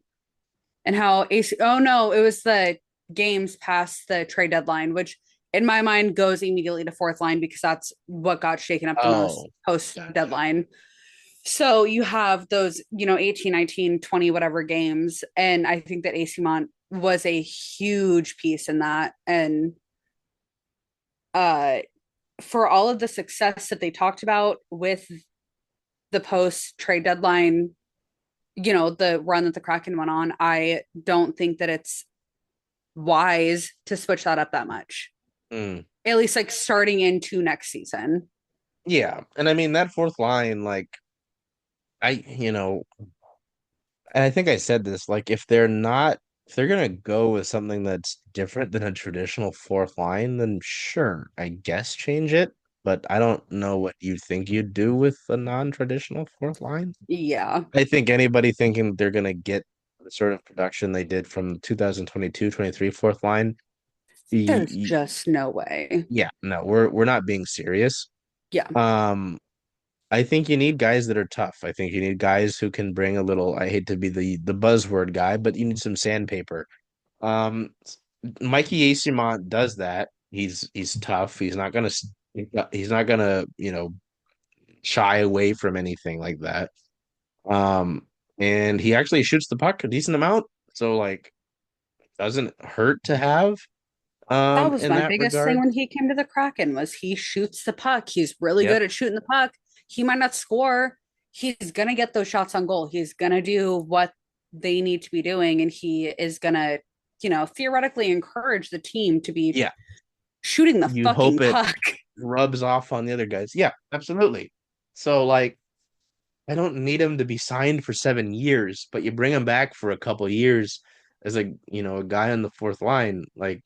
and how AC. Oh no, it was the games past the trade deadline, which in my mind goes immediately to fourth line because that's what got shaken up the most Oh, post gotcha. deadline. So you have those, 18, 19, 20, whatever games. And I think that AC Mont was a huge piece in that. And uh, for all of the success that they talked about with the post trade deadline, the run that the Kraken went on, I don't think that it's wise to switch that up that much. Mm. At least like starting into next season. Yeah. And I mean, that fourth line, like, I, and I think I said this, like, if they're not if they're gonna go with something that's different than a traditional fourth line, then sure, I guess change it. But I don't know what you think you'd do with a non-traditional fourth line. Yeah, I think anybody thinking they're gonna get the sort of production they did from 2022-23 fourth line, there's just no way. yeah, no, we're not being serious. Yeah, Um, I think you need guys that are tough. I think you need guys who can bring a little, I hate to be the buzzword guy, but you need some sandpaper. Um, Mikey Eyssimont does that. He's tough. He's not gonna, shy away from anything like that. Um, and he actually shoots the puck a decent amount, so like doesn't hurt to have that was in my that biggest thing regard. when he came to the Kraken was he shoots the puck. He's really Yep. good at shooting the puck. He might not score. He's gonna get those shots on goal. He's gonna do what they need to be doing, and he is gonna, theoretically encourage the team to be Yeah. shooting the You fucking hope it puck. rubs off on the other guys. Yeah, absolutely. So like I don't need him to be signed for 7 years, but you bring him back for a couple years as a guy on the fourth line. Like,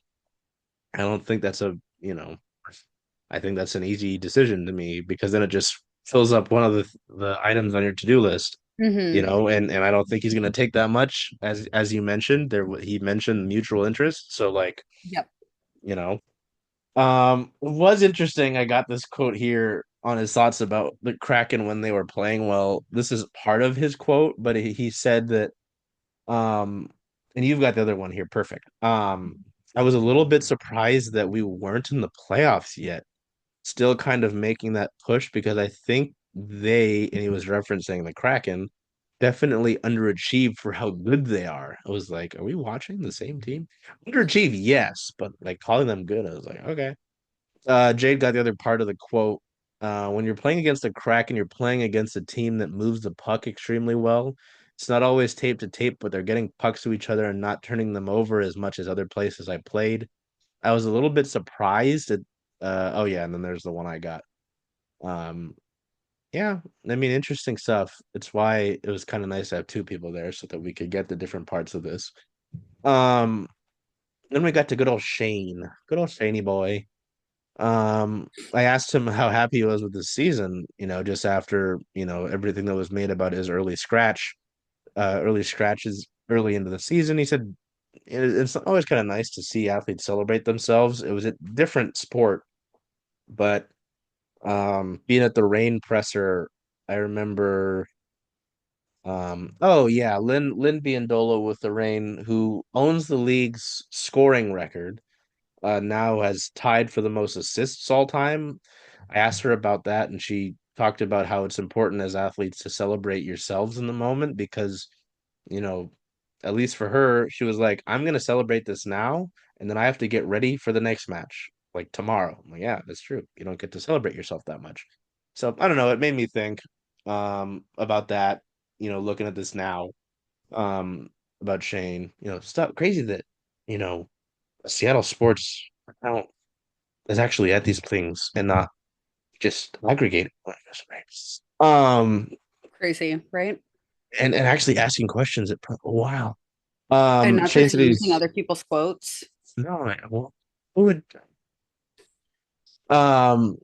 I don't think I think that's an easy decision to me because then it just fills up one of the items on your to-do list, Mm-hmm. and I don't think he's going to take that much as you mentioned. He mentioned mutual interest, so like, Yep. you know, it was interesting. I got this quote here on his thoughts about the Kraken when they were playing well. This is part of his quote, but he said that, um, and you've got the other one here, perfect. I was a little bit surprised that we weren't in the playoffs yet, still kind of making that push because I think and he was referencing the Kraken, definitely underachieved for how good they are. I was like, are we watching the same team? Underachieve, yes, but like calling them good, I was like, okay. Jayd got the other part of the quote. When you're playing against a Kraken, you're playing against a team that moves the puck extremely well. It's not always tape to tape, but they're getting pucks to each other and not turning them over as much as other places I played. I was a little bit surprised at oh yeah, and then there's the one I got. Um yeah, I mean interesting stuff. It's why it was kind of nice to have two people there so that we could get the different parts of this. Um then we got to good old Shane. Good old Shaney boy. I asked him how happy he was with the season, just after, everything that was made about his early scratches early into the season. He said it's always kind of nice to see athletes celebrate themselves. It was a different sport, but being at the rain presser, I remember oh yeah, Lynn Biandola with the Rain, who owns the league's scoring record, now has tied for the most assists all time. I asked her about that, and she talked about how it's important as athletes to celebrate yourselves in the moment because, you know, at least for her, she was like, I'm going to celebrate this now, and then I have to get ready for the next match, like tomorrow. I'm like, yeah, that's true. You don't get to celebrate yourself that much. So I don't know. It made me think about that, looking at this now, um, about Shane, stuff crazy that, you know, Seattle sports account is actually at these things and not just aggregating. Um, Crazy, right? and actually asking questions at wow. And not Shane just said using he's other people's quotes. no, well, who would um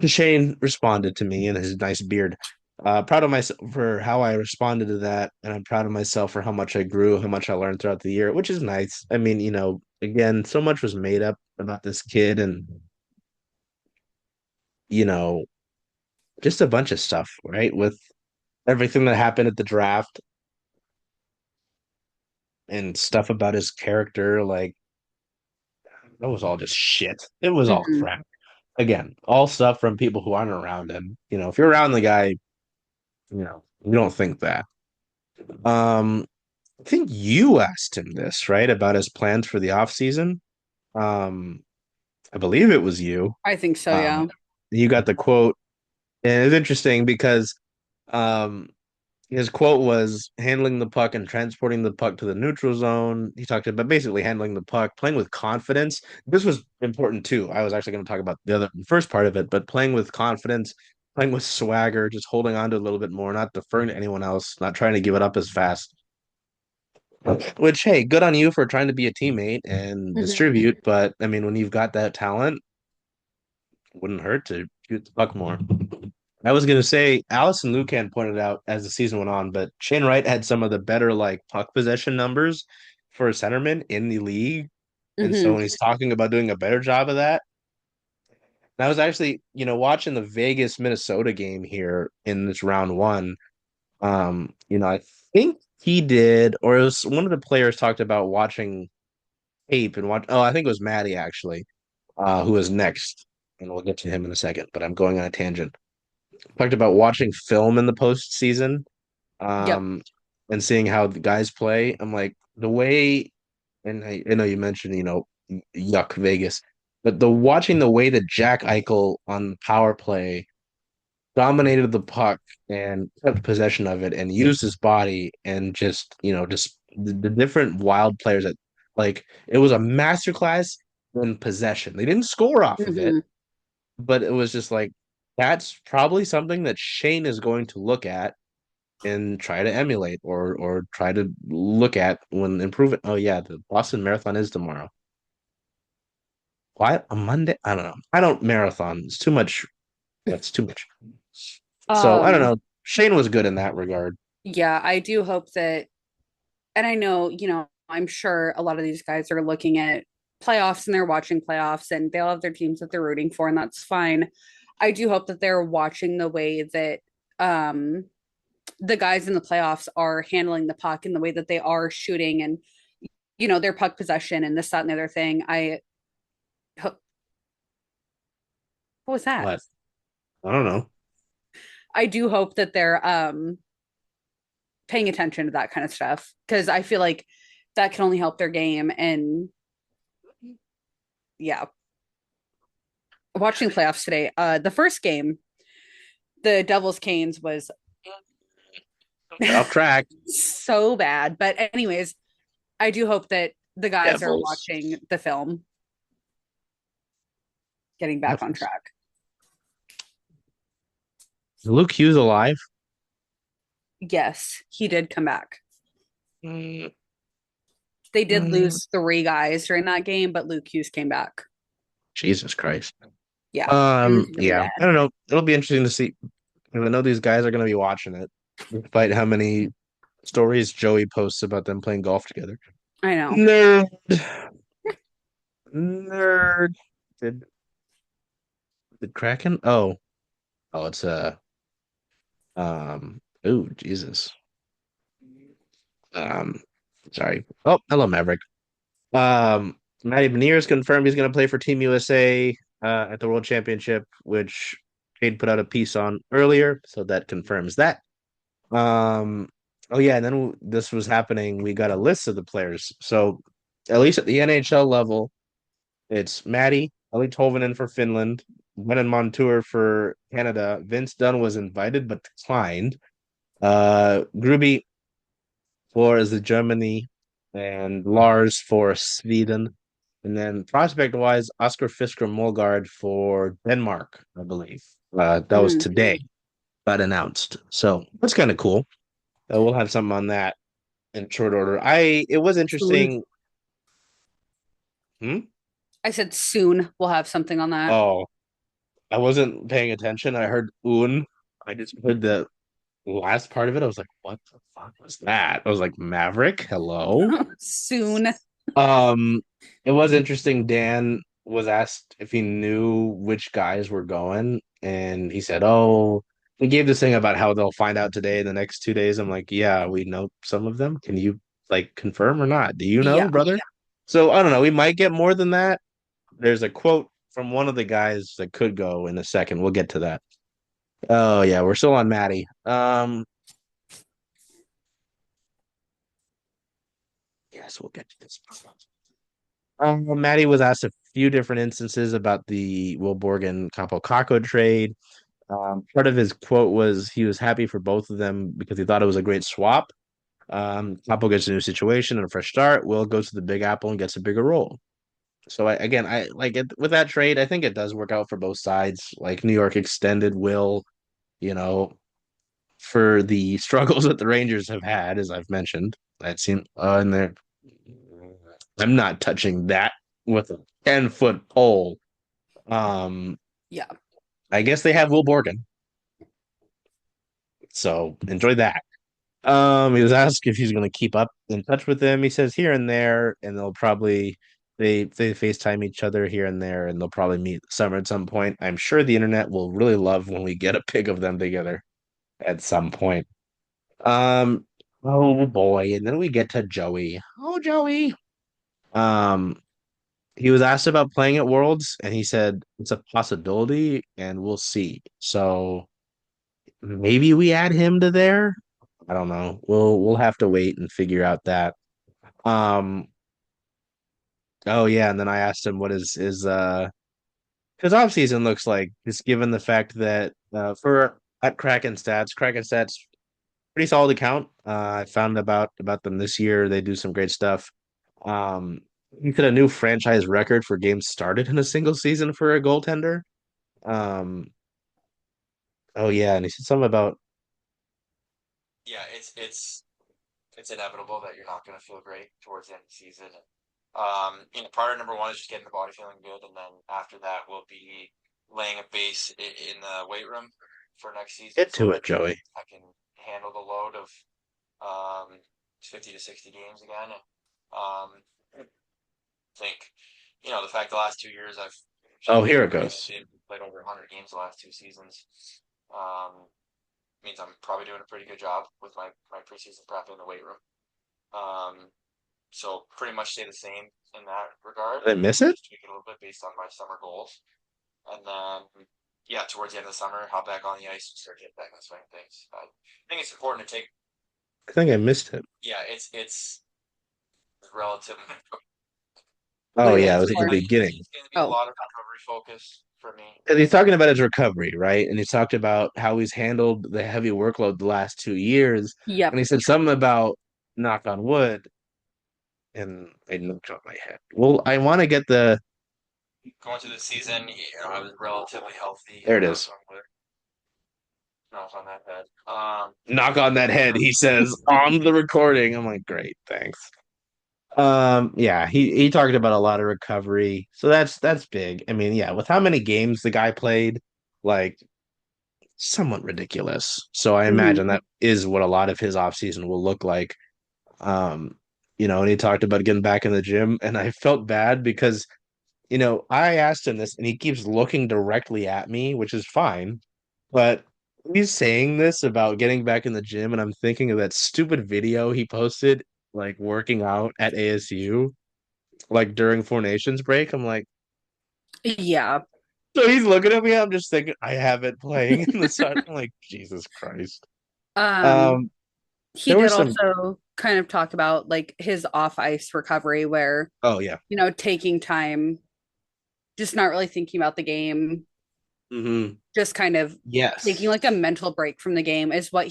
Shane responded to me and his nice beard. Proud of myself for how I responded to that, and I'm proud of myself for how much I grew, how much I learned throughout the year, which is nice. I mean, again, so much was made up about this kid, and you know, just a bunch of stuff, right? With everything that happened at the draft and stuff about his character, like that was all just shit. It was all Mm-hmm. crap. Again, all stuff from people who aren't around him. If you're around the guy, you don't think that. Um, I think you asked him this, right? About his plans for the off season. Um, I believe it was you. I think so, Uh, yeah. you got the quote, and it's interesting because um his quote was handling the puck and transporting the puck to the neutral zone. He talked about basically handling the puck, playing with confidence. This was important too. I was actually going to talk about the first part of it, but playing with confidence, playing with swagger, just holding on to a little bit more, not deferring to anyone else, not trying to give it up as fast. Which, hey, good on you for trying to be a teammate and Mhm. distribute. But I mean, when you've got that talent, wouldn't hurt to shoot the puck more. I was gonna say Allison Lucan pointed out as the season went on, but Shane Wright had some of the better like puck possession numbers for a centerman in the league. And so Mhm. when he's talking about doing a better job of that, and I was actually, watching the Vegas Minnesota game here in this round one. I think he did, or it was one of the players talked about watching tape and watch. Oh, I think it was Maddie actually, who was next, and we'll get to him in a second. But I'm going on a tangent. Talked about watching film in the postseason, Yep. um, and seeing how the guys play. I'm like the way, and I know you mentioned, yuck Vegas, but the watching the way that Jack Eichel on power play dominated the puck and kept possession of it and used his body and just the different wild players that like it was a masterclass in possession. They didn't score off of it, Mhm. but it was just like that's probably something that Shane is going to look at and try to emulate or try to look at when improving. Oh yeah, the Boston Marathon is tomorrow. Why a Monday? I don't know. I don't marathon. It's too much. That's too much. So I don't Um, know. Shane was good in that regard. yeah, I do hope that, and I know, I'm sure a lot of these guys are looking at playoffs and they're watching playoffs and they all have their teams that they're rooting for, and that's fine. I do hope that they're watching the way that um the guys in the playoffs are handling the puck and the way that they are shooting and their puck possession and this, that, and the other thing. What was that? But I don't know. I do hope that they're paying attention to that kind of stuff because I feel like that can only help their game. And yeah, watching playoffs today, the first game, the Devils Canes was They're off track. so bad. But anyways, I do hope that the guys are Devils. watching the film, getting back on Devils. track. Is Luke Hughes alive? Yes, he did come back. Mm, They did mm, lose three guys during that game, but Luke Hughes came back. Jesus Christ. Yeah, it was really Yeah. I bad. don't know. It'll be interesting to see. And I know these guys are going to be watching it, despite how many stories Joey posts about them playing golf together. I know. Nerd. Nerd. Did did Kraken? Oh, it's oh Jesus. Um, sorry. Oh, hello, Maverick. Matty Beniers confirmed he's going to play for Team USA at the World Championship, which Jade put out a piece on earlier, so that confirms that. Um, oh yeah, and then this was happening. We got a list of the players. So at least at the NHL level, it's Matty, Ellie Tolvanen for Finland, Brennan Montour for Canada. Vince Dunn was invited but declined. Gruby for the Germany, and Lars for Sweden. And then prospect wise, Oscar Fisker Molgard for Denmark, I believe. That was Mm. today, got announced. So that's kind of cool. We'll have something on that in short order. It was Soon. interesting. Hmm? I said soon we'll have something on that. Oh, I wasn't paying attention. I heard un. I just heard the last part of it. I was like, what the fuck was that? I was like, Maverick, hello. Soon. Um, it was interesting. Dan was asked if he knew which guys were going, and he said, "Oh, he gave this thing about how they'll find out today in the next 2 days." I'm like, "Yeah, we know some of them. Can you like confirm or not? Do you know, Yeah. brother?" So I don't know. We might get more than that. There's a quote from one of the guys that could go in a second. We'll get to that. Oh yeah, we're still on Maddie. Yes, we'll get to this. Maddie was asked a few different instances about the Will Borgen Capo Caco trade. Part of his quote was he was happy for both of them because he thought it was a great swap. Capo gets a new situation and a fresh start. Will goes to the Big Apple and gets a bigger role. So I like it with that trade. I think it does work out for both sides. Like New York extended Will, you know, for the struggles that the Rangers have had, as I've mentioned. I'd seen in there. I'm not touching that with a 10-foot pole. Um, Yeah. I guess they have Will Borgen, so enjoy that. He was asked if he's going to keep up in touch with them. He says here and there, and they'll probably they FaceTime each other here and there, and they'll probably meet summer at some point. I'm sure the internet will really love when we get a pic of them together at some point. Um, oh boy, and then we get to Joey. Oh, Joey. Um, he was asked about playing at Worlds, and he said it's a possibility, and we'll see. So maybe we add him to there. I don't know. We'll have to wait and figure out that. Um, oh yeah, and then I asked him what is his off season looks like, just given the fact that for at Kraken stats pretty solid account. I found about them this year. They do some great stuff. Um, he set a new franchise record for games started in a single season for a goaltender. Um, oh yeah, and he said something about Yeah, it's inevitable that you're not going to feel great towards the end of the season. Priority number one is just getting the body feeling good, and then after that, we'll be laying a base in the weight room for next season. get to it, Joey. I can handle the load of um 50 to 60 games again. I think the fact the last 2 years I've Oh, here it goes. played over 100 games the last 2 seasons. Um, Means I'm probably doing a pretty good job with my preseason prep in the weight room. Um, so pretty much stay the same in that regard. Did I miss it? Just tweak it a little bit based on my summer goals, and then yeah, towards the end of the summer, hop back on the ice and start getting back on the swing of things. I think it's important to take. I think I missed it. Yeah, it's relative. Oh What are you yeah, it was asking at the for? beginning. It's going to be a Oh, lot of recovery focus for me. And he's talking about his recovery, right? And he's talked about how he's handled the heavy workload the last 2 years. And yep. he said something about knock on wood, and I knocked on my head. Well, I want to get the Going through the season, I was relatively healthy. there it is. Knock on that head. Knock on that head, he says on the recording. I'm like, great, thanks. Yeah, he talked about a lot of recovery. So that's big. I mean, yeah, with how many games the guy played, like somewhat ridiculous. So I Hmm. imagine that is what a lot of his offseason will look like. Um, and he talked about getting back in the gym, and I felt bad because, I asked him this and he keeps looking directly at me, which is fine, but he's saying this about getting back in the gym, and I'm thinking of that stupid video he posted, like working out at ASU, like during Four Nations break. I'm like, Yeah. so he's looking at me. I'm just thinking, I have it playing in the sun. I'm like, Jesus Christ. Um, Um, he there were did some. also kind of talk about like his off ice recovery where, Oh yeah. taking time, just not really thinking about the game, Hmm. just kind of taking Yes. like a mental break from the game is what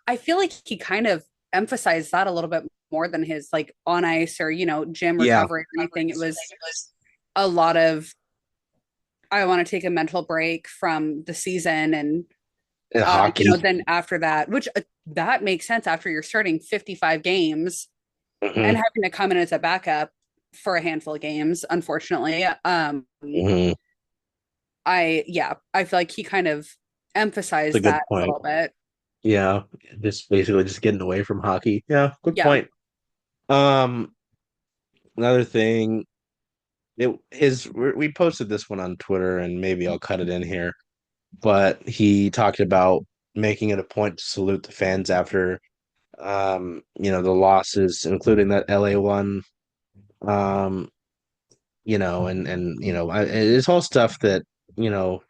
I feel like he kind of emphasized that a little bit more than his like on ice or, gym Yeah. recovery or anything. It was a lot of, I want to take a mental break from the season and, In hockey. then after that, which that makes sense after you're starting 55 games and Hmm. having to come in as a backup for a handful of games, unfortunately. Hmm. I feel like he kind of That's a emphasized good that a point. little bit. Yeah. Just basically just getting away from hockey. Yeah, good Yeah. point. Um, another thing, we posted this one on Twitter, and maybe I'll cut it in here, but he talked about making it a point to salute the fans after the losses, including that LA one. Um, it's all stuff that, you know,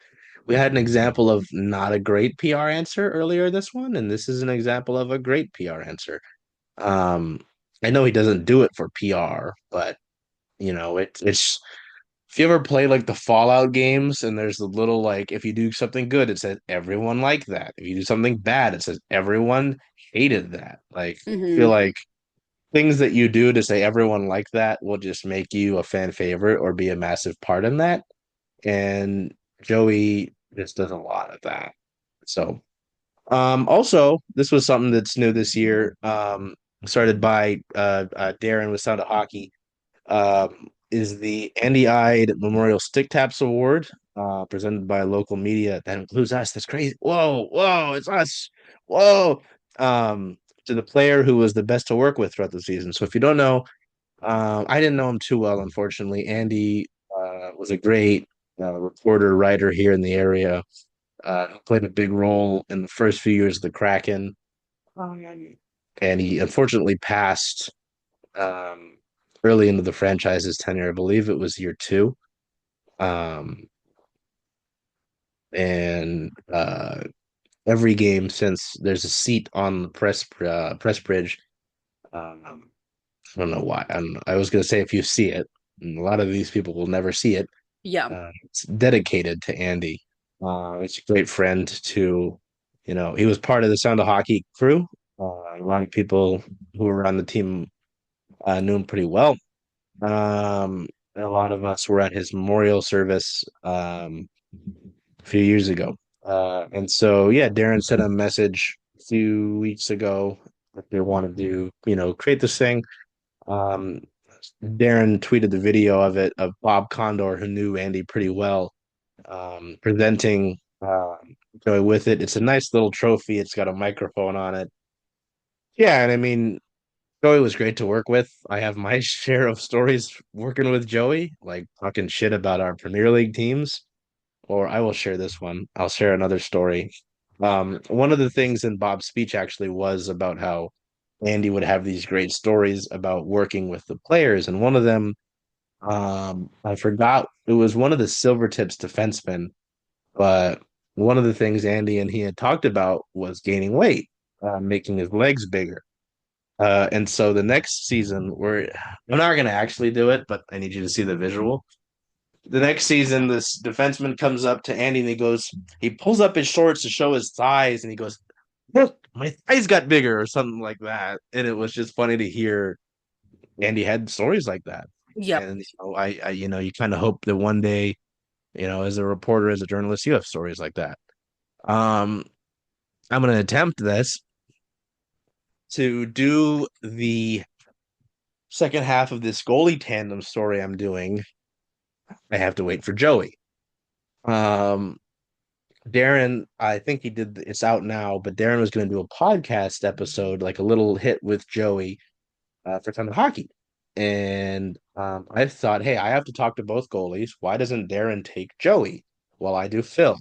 we had an example of not a great PR answer earlier this one, and this is an example of a great PR answer. Um, I know he doesn't do it for PR, but it's if you ever play like the Fallout games and there's the little like if you do something good, it says everyone liked that. If you do something bad, it says everyone hated that. Like I feel Hmm. like things that you do to say everyone liked that will just make you a fan favorite or be a massive part in that. And Joey just does a lot of that. So also this was something that's new this year. started by Darren with Sound of Hockey, is the Andy Ide Memorial Stick Taps Award, presented by local media. That includes us. That's crazy. Whoa, whoa, it's us. Whoa. To the player who was the best to work with throughout the season. So if you don't know, I didn't know him too well, unfortunately. Andy was a great reporter, writer here in the area. Played a big role in the first few years of the Kraken. And he unfortunately passed um, early into the franchise's tenure. I believe it was year two. Um, and every game since, there's a seat on the press bridge. Um, I don't know why. I was going to say if you see it, and a lot of these people will never see it. Yeah. It's dedicated to Andy. It's a great friend to, he was part of the Sound of Hockey crew. A lot of people who were on the team knew him pretty well. A lot of us were at his memorial service a few years ago. And so, yeah, Darren sent a message a few weeks ago that they wanted to, create this thing. Um, Darren tweeted the video of it, of Bob Condor, who knew Andy pretty well, presenting Joey with it. It's a nice little trophy. It's got a microphone on it. Yeah, and I mean, Joey was great to work with. I have my share of stories working with Joey, like talking shit about our Premier League teams. Or I will share this one. I'll share another story. One of the things in Bob's speech actually was about how Andy would have these great stories about working with the players, and one of them, I forgot, it was one of the Silvertips defensemen, but one of the things Andy and he had talked about was gaining weight, making his legs bigger. And so the next season, I'm not going to actually do it, but I need you to see the visual. The next season, this defenseman comes up to Andy and he pulls up his shorts to show his thighs, and he goes, "Look, my thighs got bigger," or something like that. And it was just funny to hear Andy had stories like that. Yep. And you kind of hope that one day, as a reporter, as a journalist, you have stories like that. Um, I'm going to attempt this to do the second half of this goalie tandem story I'm doing. I have to wait for Joey. Um, Darren, I think it's out now, but Darren was going to do a podcast episode, like a little hit with Joey for Ton of Hockey. And I thought, hey, I have to talk to both goalies. Why doesn't Darren take Joey while I do Phil?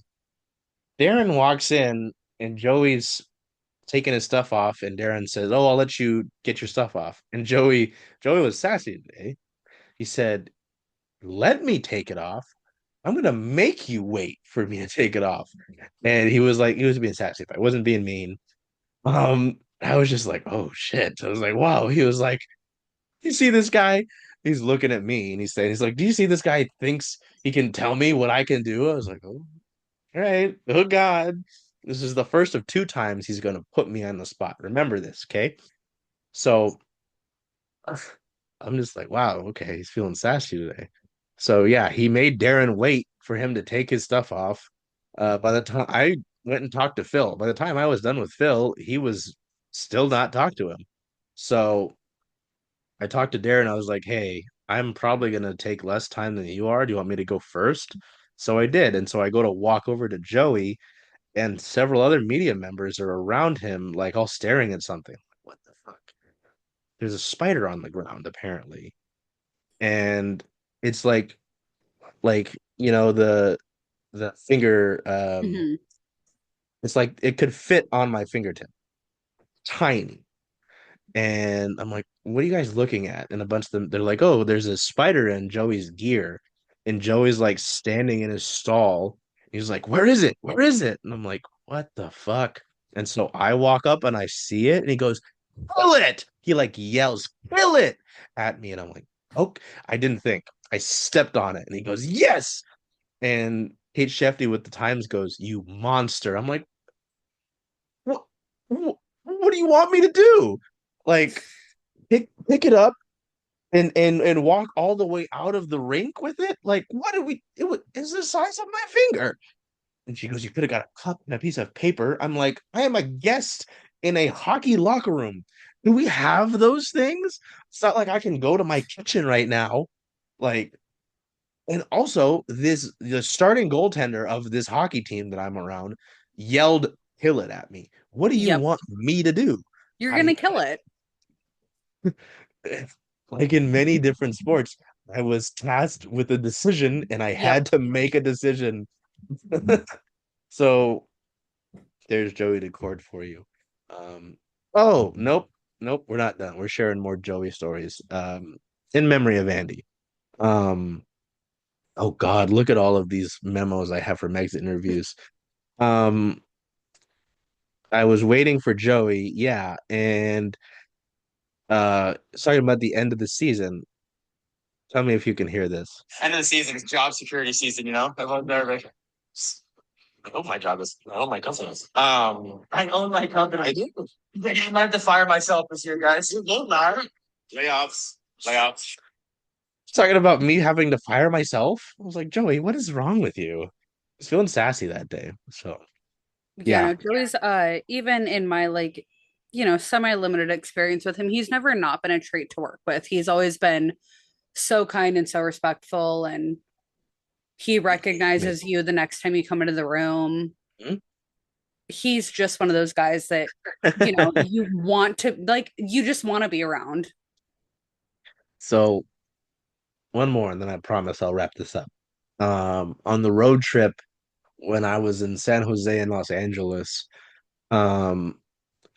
Darren walks in and Joey's taking his stuff off, and Darren says, "Oh, I'll let you get your stuff off." And Joey was sassy today. He said, "Let me take it off. I'm gonna make you wait for me to take it off." And he was being sassy. If I wasn't being mean, I was just like, "Oh shit!" I was like, "Wow." He was like, "You see this guy? He's looking at me and he's like, do you see this guy thinks he can tell me what I can do?" I was like, "Oh, all right. Oh God, this is the first of two times he's gonna put me on the spot. Remember this, okay?" So I'm just like, wow, okay, he's feeling sassy today. So yeah, he made Darren wait for him to take his stuff off. By the time I went and talked to Phil, by the time I was done with Phil, he was still not talked to him. So I talked to Darren. I was like, hey, I'm probably gonna take less time than you are. Do you want me to go first? So I did. And so I go to walk over to Joey, and several other media members are around him, like all staring at something. What the fuck? There's a spider on the ground, apparently. And it's like the finger, Hmm. it's like it could fit on my fingertip, tiny. And I'm like, what are you guys looking at? And a bunch of them, they're like, oh, there's a spider in Joey's gear. And Joey's like standing in his stall. He's like, where is it? Where is it? And I'm like, what the fuck? And so I walk up and I see it, and he goes, kill it. He like yells, kill it at me. And I'm like, okay. I didn't think. I stepped on it. And he goes, yes. And Kate Shefty with the Times goes, you monster. I'm like, what, what do you want me to do? Like, pick it up and walk all the way out of the rink with it? Like, what do we, it's the size of my finger. And she goes, you could have got a cup and a piece of paper. I'm like, I am a guest in a hockey locker room. Do we have those things? It's not like I can go to my kitchen right now. Like, and also the starting goaltender of this hockey team that I'm around yelled "kill it" at me. What do you Yep. want me to do? You're gonna I kill it. like in many different sports, I was tasked with a decision and I Yep. had to make a decision. So there's Joey Decord for you. Oh, nope, nope, we're not done. We're sharing more Joey stories. In memory of Andy. Um, oh God, look at all of these memos I have from exit interviews. Um, I was waiting for Joey, yeah, and talking about the end of the season. Tell me if you can hear this. End of the season, it's job security season, Everyone's nervous. I hope my job is. I hope my company is. I own my company. I do. I have to fire myself this year, guys. You will not. Layoffs. Layoffs. Talking about me having to fire myself. I was like, Joey, what is wrong with you? I was feeling sassy that day. So Yeah, yeah, no, Joey's even in my like, semi-limited experience with him, he's never not been a treat to work with. He's always been so kind and so respectful, and he recognizes amazing. you the next time you come into the room. Mhm. He's just one of those guys that, you want to like, you just want to be around. So one more, and then I promise I'll wrap this up. On the road trip when I was in San Jose and Los Angeles, um,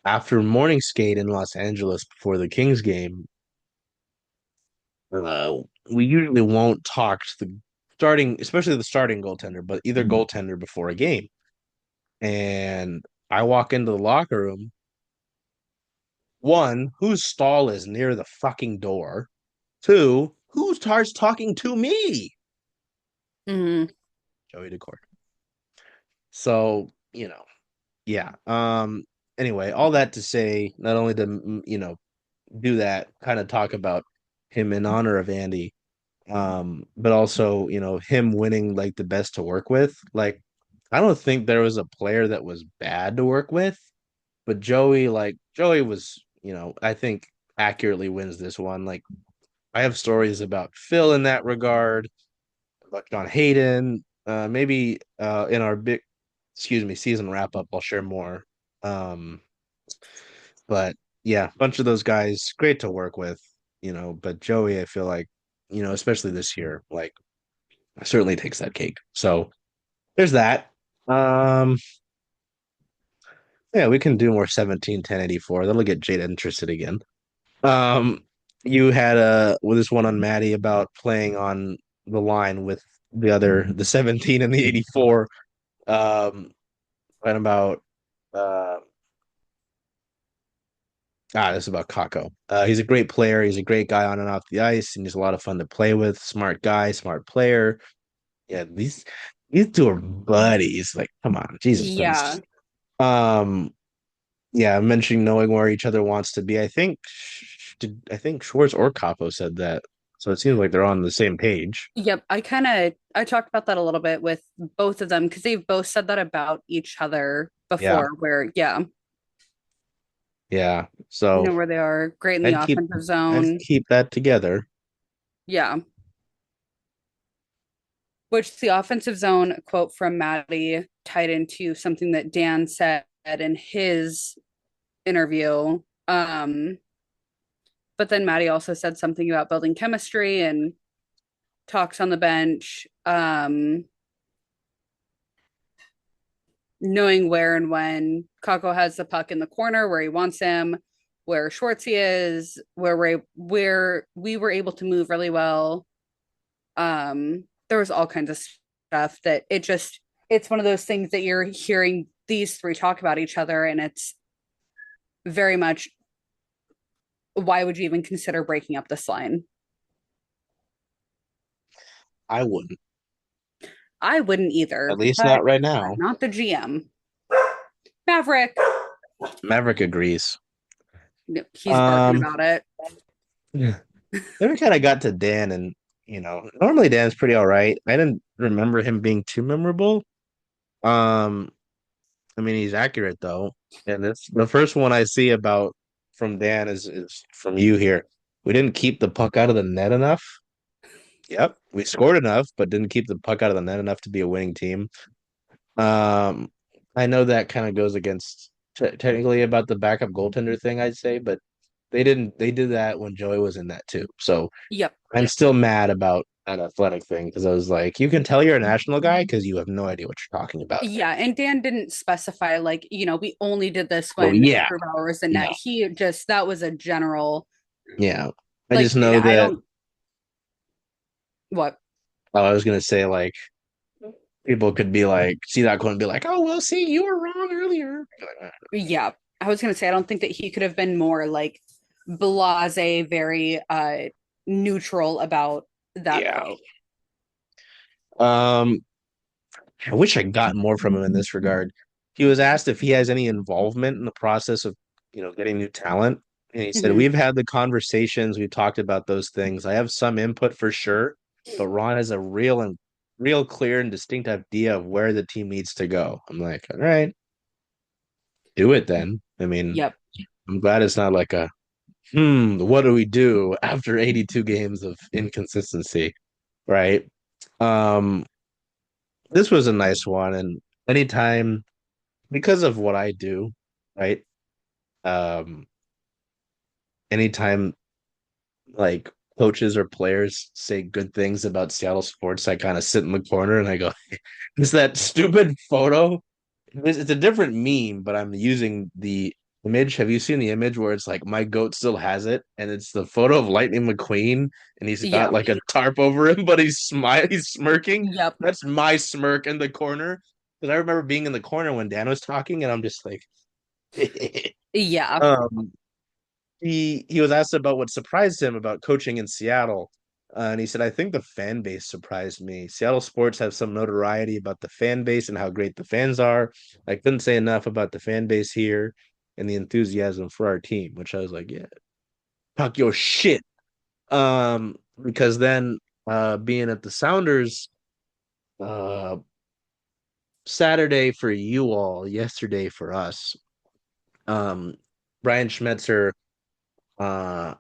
after morning skate in Los Angeles before the Kings game, uh, we usually won't talk to the starting, especially the starting goaltender, but either goaltender before a game. And I walk into the locker room. One, whose stall is near the fucking door? Two, who starts talking to me? Mhm. Joey Decord. So, yeah. Anyway, all that to say, not only to do that, kind of talk about him in honor of Andy, but also, him winning like the best to work with. Like, I don't think there was a player that was bad to work with, but Joey was, I think accurately wins this one. Like, I have stories about Phil in that regard, about John Hayden. Maybe in our season wrap up, I'll share more. Um, but yeah, a bunch of those guys, great to work with, but Joey, I feel like, especially this year, like certainly takes that cake. So there's that. Um, yeah, we can do more 17 10 84. That'll get Jade interested again. Um, you had with this one on Maddie about playing on the line with the 17 and the 84. And about uh this is about Kako. He's a great player. He's a great guy on and off the ice, and he's a lot of fun to play with. Smart guy, smart player. Yeah, these two are buddies. Like, come on, Jesus Yeah. Christ. Um, yeah, mentioning knowing where each other wants to be. I think Schwartz or Capo said that. So it seems like they're on the same page. Yep. I talked about that a little bit with both of them because they've both said that about each other Yeah, before, where, yeah, yeah. So where they are great in the I'd keep offensive I'd zone. keep that together. Yeah. Which the offensive zone quote from Maddie tied into something that Dan said in his interview. But then Maddie also said something about building chemistry and talks on the bench, knowing where and when Kako has the puck in the corner where he wants him, where Schwartzy is, where we were able to move really well. There was all kinds of stuff that it's one of those things that you're hearing these three talk about each other, and it's very much, why would you even consider breaking up this line? I wouldn't, I wouldn't at either, least but not right I'm now. not the GM. Maverick, Maverick agrees. he's barking Um, about it. then we kind of got to Dan, and normally Dan's pretty all right. I didn't remember him being too memorable. Um, I mean, he's accurate though, and it's the first one I see about from Dan is from you here. We didn't keep the puck out of the net enough. Yep, we scored enough, but didn't keep the puck out of the net enough to be a winning team. Um, I know that kind of goes against technically about the backup goaltender thing, I'd say, but they didn't. They did that when Joey was in that too. So Yep. I'm still mad about that athletic thing because I was like, you can tell you're a national guy because you have no idea what you're talking about. Yeah, and Dan didn't specify like, we only did this Oh when yeah, Grubauer was in net. no, He just that was a general yeah. I like just know I that. don't what Oh, I was gonna say like people could be like, see that quote and be like, oh well, see, you were wrong earlier. yeah. I was gonna say I don't think that he could have been more like blase, very neutral about that Yeah. quote. Um, I wish I got more from him in this regard. He was asked if he has any involvement in the process of, getting new talent. And he said, Hmm. we've had the conversations, we've talked about those things. I have some input for sure, but Ron has a real clear and distinct idea of where the team needs to go. I'm like, all right, do it then. I mean, Yep. I'm glad it's not like a, what do we do after 82 games of inconsistency, right? Um, this was a nice one, and anytime because of what I do, right? Um, anytime like coaches or players say good things about Seattle sports, I kind of sit in the corner and I go, "Is that stupid photo?" It's a different meme, but I'm using the image. Have you seen the image where it's like my goat still has it, and it's the photo of Lightning McQueen, and he's got Yeah. like a tarp over him, but he's smiling, he's smirking. Yep. That's my smirk in the corner. Because I remember being in the corner when Dan was talking, and I'm just like, Yeah. um, he was asked about what surprised him about coaching in Seattle. And he said, I think the fan base surprised me. Seattle sports have some notoriety about the fan base and how great the fans are. I couldn't say enough about the fan base here and the enthusiasm for our team, which I was like, yeah, talk your shit. Because then being at the Sounders uh Saturday for you all, yesterday for us. Um Brian Schmetzer uh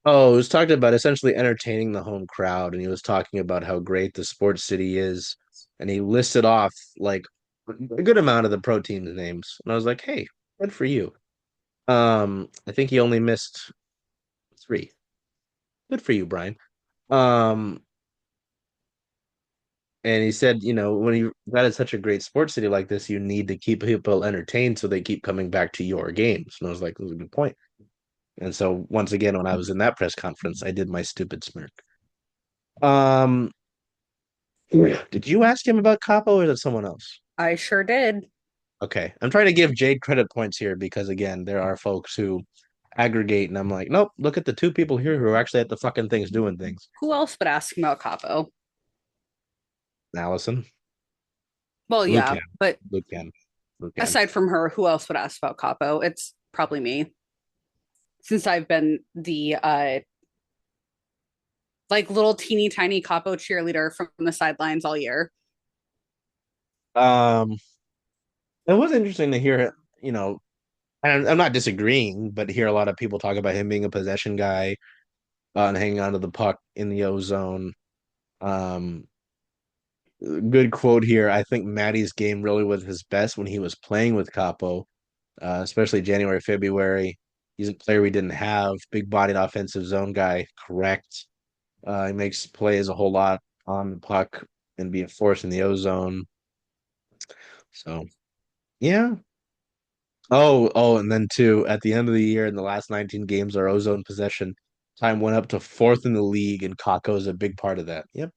Oh, it was talking about essentially entertaining the home crowd, and he was talking about how great the sports city is, and he listed off like a good amount of the pro teams' names, and I was like, "Hey, good for you." I think he only missed three. Good for you, Brian. Um, and he said, when you that is such a great sports city like this, you need to keep people entertained so they keep coming back to your games. And I was like, "That's a good point." And so once again, when I was in that press conference, I did my stupid smirk. Um, Did you ask him about Capo or is it someone else? I sure did. Okay. I'm trying to give Jayd credit points here because again, there are folks who aggregate and I'm like, nope, look at the two people here who are actually at the fucking things doing things. Who else would ask him about Capo? Allison, Well, Luke yeah, can, but Luke can, Luke can. aside from her, who else would ask about Capo? It's probably me, since I've been the like little teeny tiny Capo cheerleader from the sidelines all year. Um, it was interesting to hear, you know, and I'm not disagreeing, but hear a lot of people talk about him being a possession guy and hanging onto the puck in the O zone. Um, Good quote here. I think Maddie's game really was his best when he was playing with Capo, especially January, February. He's a player we didn't have. Big bodied offensive zone guy, correct. He makes plays a whole lot on the puck and being forced in the O zone. So yeah. And then too, at the end of the year in the last 19 games, our ozone possession time went up to fourth in the league, and Kako is a big part of that. Yep.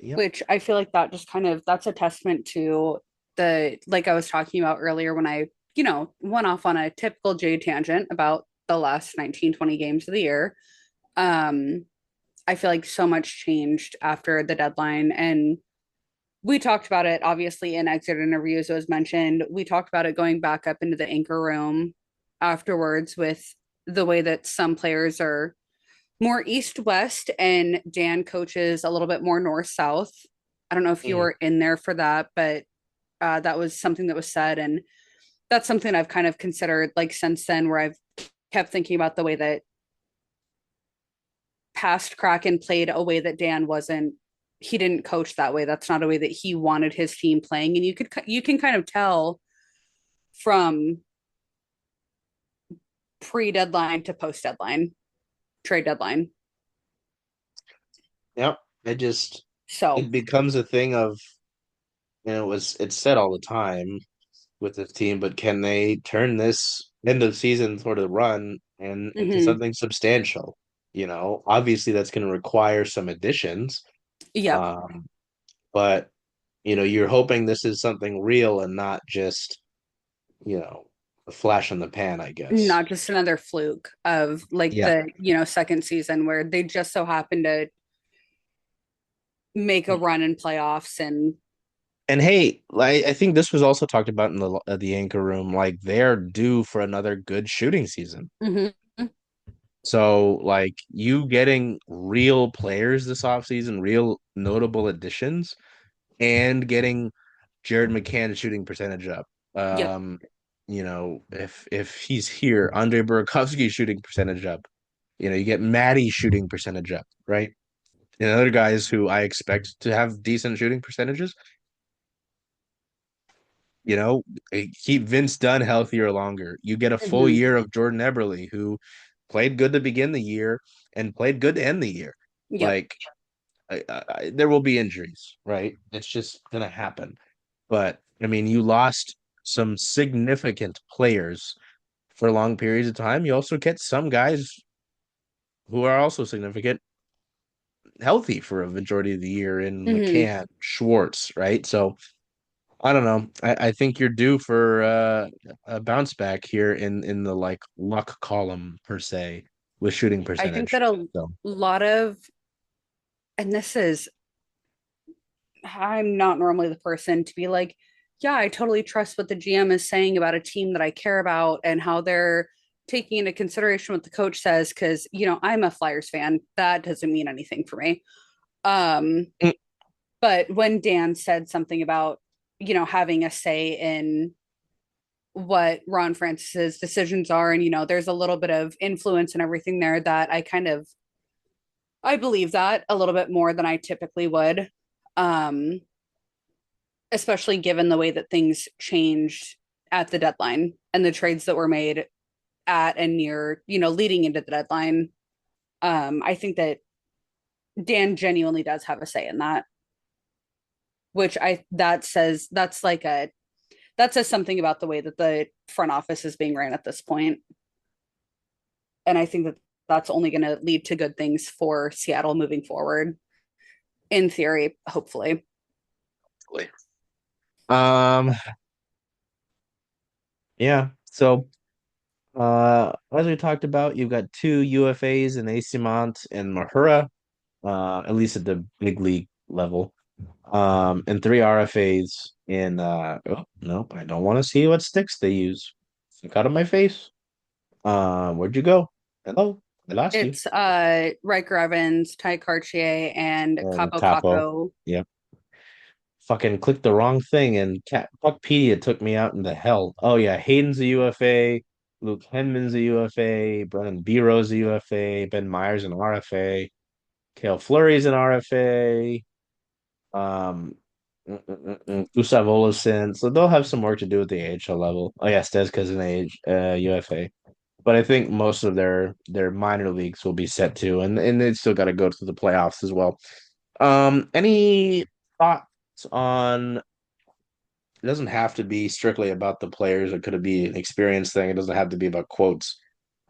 Yep. Which I feel like that just kind of that's a testament to the like I was talking about earlier when I, went off on a typical J tangent about the last 19-20 games of the year. Um, I feel like so much changed after the deadline. And we talked about it obviously in exit interviews, it was mentioned. We talked about it going back up into the anchor room afterwards with the way that some players are more east west and Dan coaches a little bit more north south. I don't know if you Mm. were in there for that, but that was something that was said. And that's something I've kind of considered like since then, where I've kept thinking about the way that past Kraken played a way that Dan wasn't. He didn't coach that way. That's not a way that he wanted his team playing, and you can kind of tell from pre deadline to post deadline, trade deadline. Yep. It just So, it becomes a thing of, it's said all the time with this team, but can they turn this end of season sort of run and into mm-hmm. something substantial? Obviously that's going to require some additions. Yep. Um, but you're hoping this is something real and not just, a flash in the pan, I guess. Not just another fluke of like Yeah. the, second season where they just so happened to make a run in playoffs and And hey, I think this was also talked about in the anchor room. Like they're due for another good shooting season. mm-hmm. So like you getting real players this offseason, real notable additions, and getting Jared McCann's shooting percentage up. Yep. If he's here, Andre Burakovsky's shooting percentage up. You get Maddie's shooting percentage up, right? And other guys who I expect to have decent shooting percentages, you know, keep Vince Dunn healthier longer. You get a full Mm-hmm. year of Jordan Eberle, who played good to begin the year and played good to end the year. Yep. Like, there will be injuries, right? It's just gonna happen. But I mean, you lost some significant players for long periods of time. You also get some guys who are also significant healthy for a majority of the year in Mm-hmm. McCann, Schwartz, right? So I don't know. I think you're due for a bounce back here in the like luck column per se with shooting I think percentage. that a So lot of, and this is, I'm not normally the person to be like, yeah, I totally trust what the GM is saying about a team that I care about and how they're taking into consideration what the coach says. Cause, I'm a Flyers fan. That doesn't mean anything for me. Um, mm, but when Dan said something about, having a say in what Ron Francis's decisions are, and, there's a little bit of influence and everything there that I believe that a little bit more than I typically would. Um, Especially given the way that things changed at the deadline and the trades that were made at and near, leading into the deadline. I think that Dan genuinely does have a say in that, which that says something about the way that the front office is being ran at this point. And I think that that's only going to lead to good things for Seattle moving forward. In theory, hopefully. um yeah. So as we talked about, you've got two UFAs in Asimont and Mahura, at least at the big league level. And three RFAs in oh nope, I don't want to see what sticks they use. Look out of my face. Where'd you go? Hello, I lost you. It's Riker Evans, Ty Cartier, and And Capo Capo. Caco. Yep. Fucking clicked the wrong thing and Puckpedia took me out into hell. Oh yeah, Hayden's a UFA, Luke Henman's a UFA, Brennan Biro's a UFA, Ben Myers an RFA, Kale Fleury's an RFA, um Gustav Olesen. So they'll have some work to do at the AHL level. Oh yeah, Stezka's an age UFA. But I think most of their minor leagues will be set too, and they still got to go to the playoffs as well. Any thoughts on? It doesn't have to be strictly about the players. It could be an experience thing. It doesn't have to be about quotes.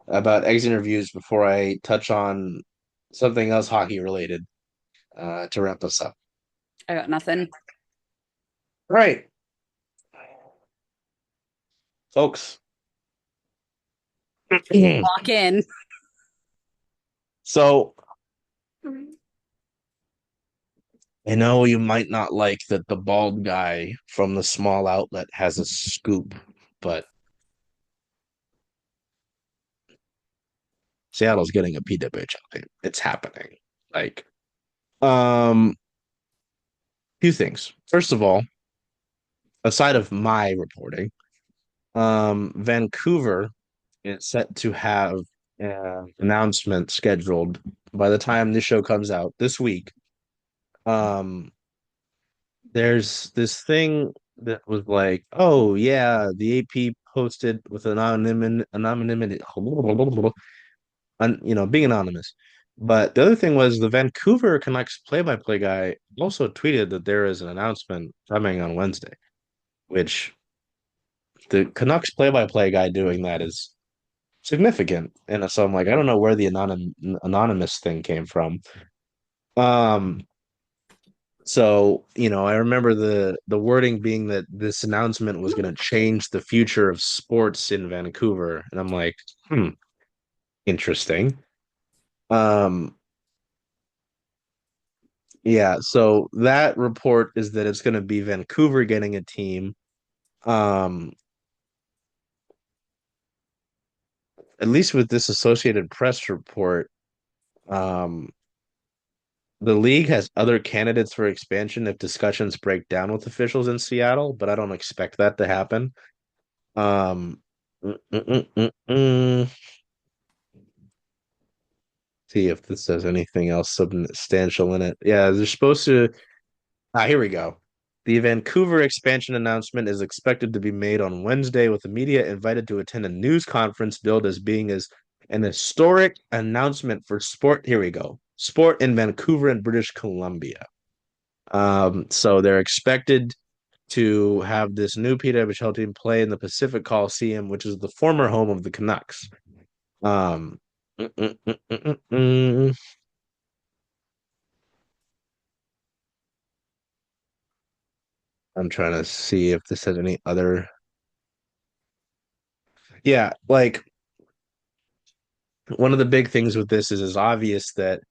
About exit interviews before I touch on something else hockey related to wrap us up. I got nothing. Right, folks. Lock in. So I know you might not like that the bald guy from the small outlet has a scoop, but Seattle's getting a PWHL team. It's happening. Like, um, few things. First of all, aside of my reporting, Vancouver is set to have an announcement scheduled by the time this show comes out this week. Um, there's this thing that was like, oh yeah, the AP posted with anonymity, being anonymous. But the other thing was the Vancouver Canucks play-by-play guy also tweeted that there is an announcement coming on Wednesday, which the Canucks play-by-play guy doing that is significant. And so I'm like, I don't know where the anonymous thing came from. Um, so I remember the wording being that this announcement was going to change the future of sports in Vancouver, and I'm like, interesting. Um, yeah, so that report is that it's going to be Vancouver getting a team. Um, at least with this Associated Press report, um, the league has other candidates for expansion if discussions break down with officials in Seattle, but I don't expect that to happen. Um, mm, mm, mm, mm, mm. See if this says anything else substantial in it. Yeah, they're supposed to. Here we go. The Vancouver expansion announcement is expected to be made on Wednesday, with the media invited to attend a news conference billed as being as an historic announcement for sport. Here we go. Sport in Vancouver and British Columbia. So they're expected to have this new PWHL team play in the Pacific Coliseum, which is the former home of the Canucks. Um, mm, mm, mm, mm, mm, mm. I'm trying to see if this has any other. Yeah, like one of the big things with this is it's obvious that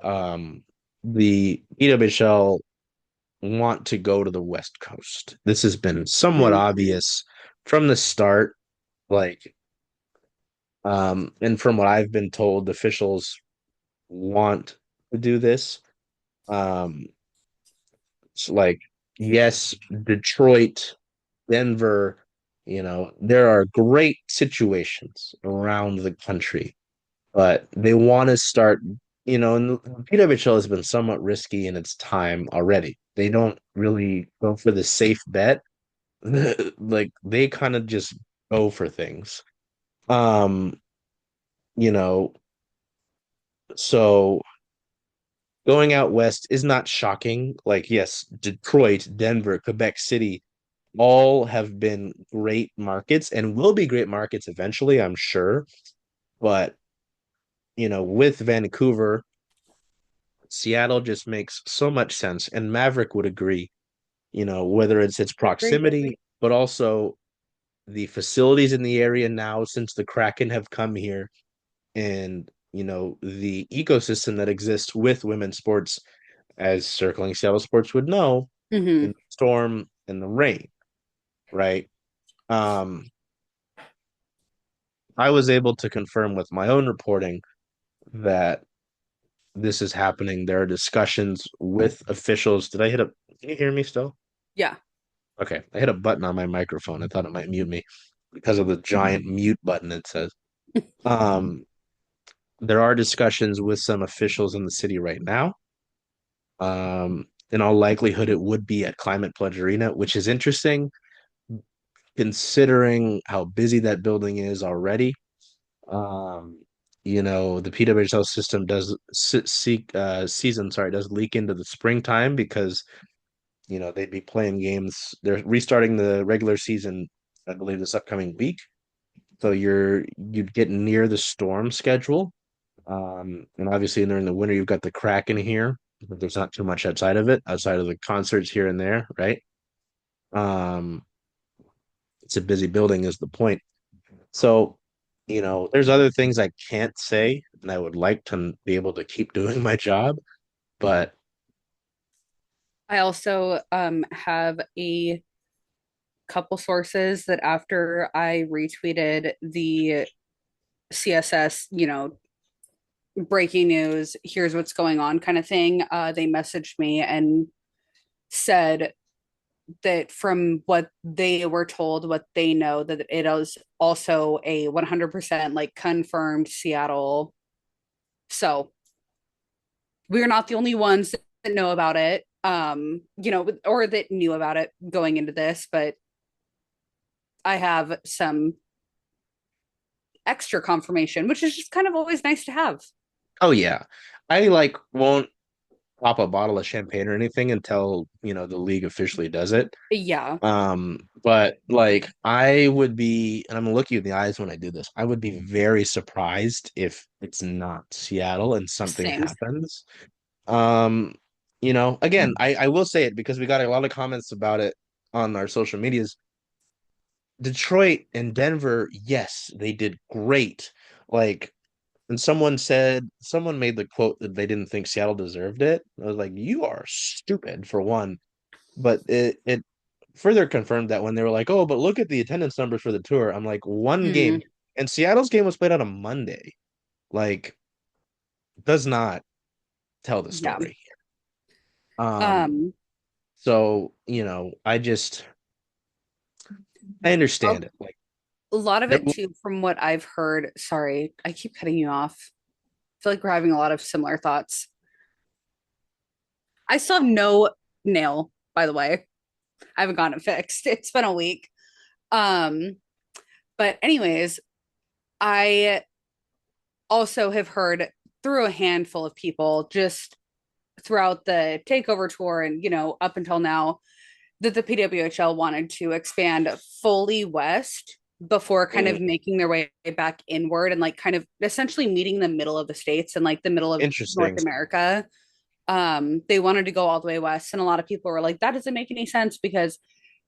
um, the PWHL want to go to the West Coast. This has been somewhat Mhm. obvious from the start. Like, and from what I've been told, officials want to do this. Um, it's like, yes, Detroit, Denver, there are great situations around the country, but they want to start, and the PWHL has been somewhat risky in its time already. They don't really go for the safe bet. Like they kind of just go for things. Um, you know, so going out west is not shocking. Like, yes, Detroit, Denver, Quebec City all have been great markets and will be great markets eventually, I'm sure. But, with Vancouver, Seattle just makes so much sense. And Maverick would agree, whether it's its Agree. proximity, but also the facilities in the area now since the Kraken have come here and, the ecosystem that exists with women's sports, as circling Seattle sports would know, in Hmm. the storm and the rain, right? Um, I was able to confirm with my own reporting that this is happening. There are discussions with officials. Did I hit a? Can you hear me still? Yeah. Okay, I hit a button on my microphone. I thought it might mute me because of the giant mute button it says. Um, there are discussions with some officials in the city right now. In all likelihood, it would be at Climate Pledge Arena, which is interesting considering how busy that building is already. Um, the PWHL system does season, sorry, does leak into the springtime because they'd be playing games. They're restarting the regular season, I believe, this upcoming week. So you'd get near the storm schedule. And obviously during the winter you've got the Kraken here, but there's not too much outside of it, outside of the concerts here and there, right? Um, it's a busy building is the point. So, there's other things I can't say, and I would like to be able to keep doing my job, but I also have a couple sources that after I retweeted the CSS, breaking news, here's what's going on kind of thing, they messaged me and said that from what they were told, what they know, that it is also a 100% like confirmed Seattle. So we're not the only ones that know about it, or that knew about it going into this, but I have some extra confirmation, which is just kind of always nice to have. Oh yeah. I like won't pop a bottle of champagne or anything until, the league officially does it. Yeah, But like I would be, and I'm gonna look you in the eyes when I do this, I would be very surprised if it's not Seattle and something same. happens. Um, again, I will say it because we got a lot of comments about it on our social medias. Detroit and Denver, yes, they did great. Like, and someone made the quote that they didn't think Seattle deserved it. I was like, you are stupid for one. But it further confirmed that when they were like, oh, but look at the attendance numbers for the tour. I'm like, one game, Mm, and Seattle's game was played on a Monday. Like, does not tell the yeah. story. Um, Um, so, I a, understand it. Like, a lot of there, it too, from what I've heard. Sorry, I keep cutting you off. I feel like we're having a lot of similar thoughts. I still have no nail, by the way. I haven't gotten it fixed. It's been a week. Um, but anyways, I also have heard through a handful of people just throughout the takeover tour and up until now that the PWHL wanted to expand fully west before kind mm, of making their way back inward and like kind of essentially meeting the middle of the states and like the middle of North interesting. America. They wanted to go all the way west, and a lot of people were like, that doesn't make any sense because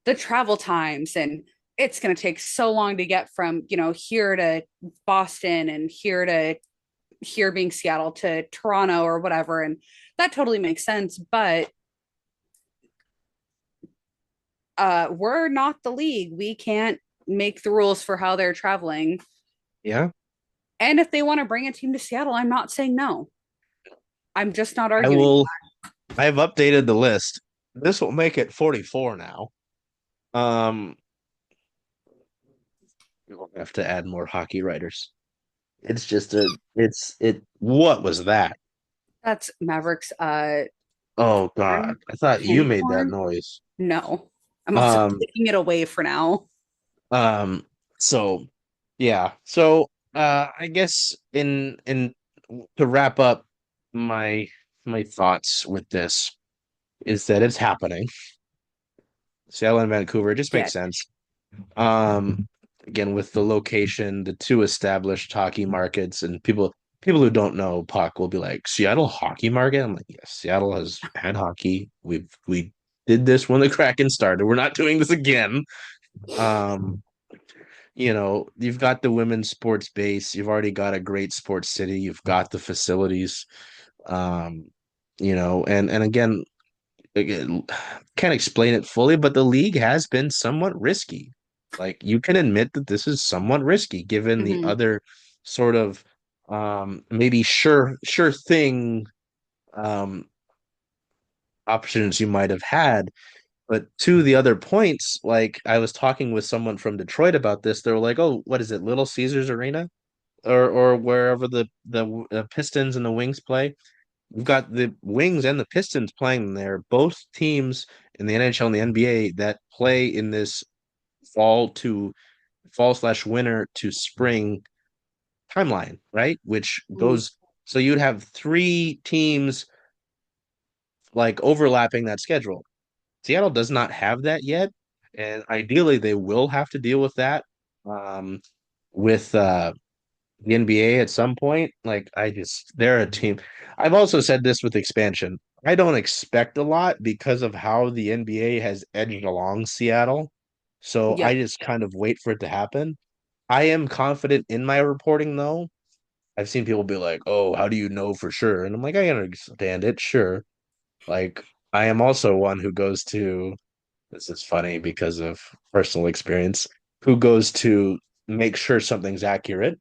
the travel times and it's going to take so long to get from here to Boston and here being Seattle to Toronto or whatever. And that totally makes sense. But we're not the league. We can't make the rules for how they're traveling. Yeah, And if they want to bring a team to Seattle, I'm not saying no. I'm just not I arguing. will. I've updated the list. This will make it 44 now. Um, we'll have to add more hockey writers. It's just what was that? That's Mavericks Oh God. I thought you candy made that corn. noise. No. I'm also Um, taking it away for now. um, so yeah. So I guess in to wrap up my my thoughts with this is that it's happening. Seattle and Vancouver, it just makes Get. sense. Um, again, with the location, the two established hockey markets, and people who don't know puck will be like, Seattle hockey market. I'm like, yes, Seattle has had hockey. We did this when the Kraken started. We're not doing this again. Um, you've got the women's sports base. You've already got a great sports city. You've got the facilities. Um, and again, can't explain it fully, but the league has been somewhat risky. Like you can admit that this is somewhat risky given the Mhm. other sort of maybe sure thing um options you might have had. But to the other points, like I was talking with someone from Detroit about this, they were like, "Oh, what is it, Little Caesars Arena, or wherever the Pistons and the Wings play?" We've got the Wings and the Pistons playing there. Both teams in the NHL and the NBA that play in this fall/winter to spring timeline, right? Which Mhm. goes so you'd have three teams like overlapping that schedule. Seattle does not have that yet, and ideally they will have to deal with that um, with the NBA at some point. Like they're a team. I've also said this with expansion. I don't expect a lot because of how the NBA has edged along Seattle. So I Yep. just kind of wait for it to happen. I am confident in my reporting though. I've seen people be like, "Oh, how do you know for sure?" And I'm like, I understand it, sure. Like I am also one who goes to this is funny because of personal experience, who goes to make sure something's accurate.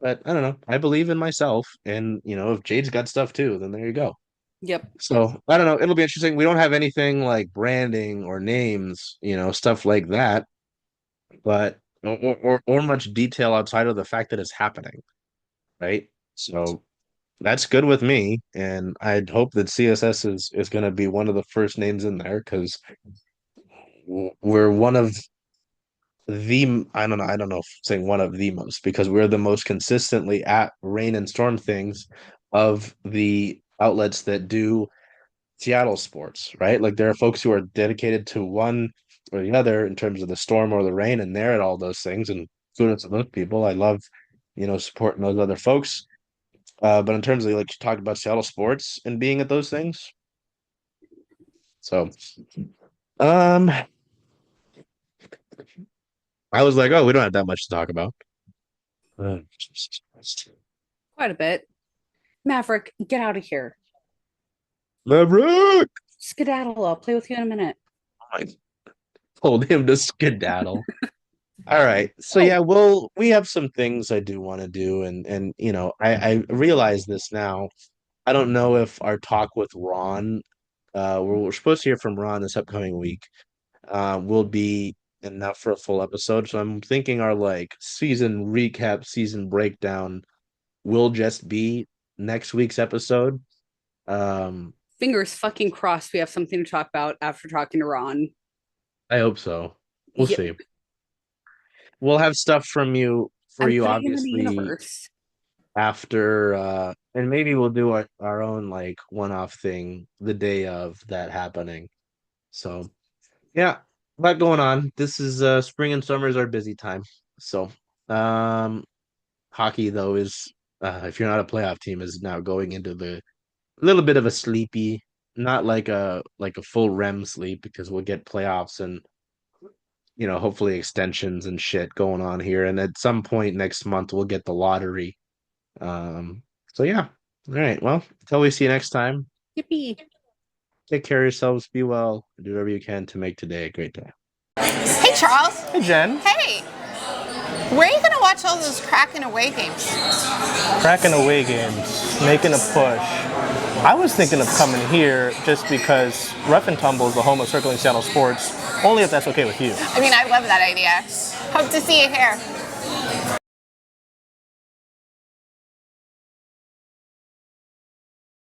But I don't know. I believe in myself, and if Jade's got stuff too, then there you go. Yep. So I don't know. It'll be interesting. We don't have anything like branding or names, stuff like that, but or much detail outside of the fact that it's happening, right? So that's good with me, and I'd hope that CSS is going to be one of the first names in there because we're one of the I don't know if saying one of the most because we're the most consistently at rain and storm things of the outlets that do Seattle sports, right? Like there are folks who are dedicated to one or the other in terms of the storm or the rain, and they're at all those things. And students of those people, I love, supporting those other folks. But in terms of like talking about Seattle sports and being at those things, so um, I was like, oh, we don't have that much to talk about. Jesus Christ. Quite a bit. Maverick, get out of here. Maverick! Skedaddle. I'll play with you in a minute. I told him to skedaddle. All right. So Oh, yeah, we have some things I do want to do and I realize this now. I don't know if our talk with Ron, we're supposed to hear from Ron this upcoming week, will be enough for a full episode. So I'm thinking our like season recap, season breakdown will just be next week's episode. Um, fingers fucking crossed we have something to talk about after talking to Ron. I hope so. We'll Yep. see. We'll have stuff from you for I'm you, putting him in the obviously, universe. after and maybe we'll do our own like one-off thing the day of that happening. So yeah, a lot going on. This is spring and summer is our busy time. So hockey though is if you're not a playoff team is now going into the little bit of a sleepy, not like a full REM sleep because we'll get playoffs and hopefully extensions and shit going on here, and at some point next month we'll get the lottery. So yeah. All right. Well, until we see you next time, Yippee. take care of yourselves, be well, do whatever you can to make today a great day. Hey, Charles. Hey, Jen. Hey. Where are you going to watch all those Kraken away games? Kraken away games, making a push. I was thinking of coming here just because Rough and Tumble is the home of Circling Seattle Sports, only if that's okay with you. I mean, I love that idea. Hope to see you here.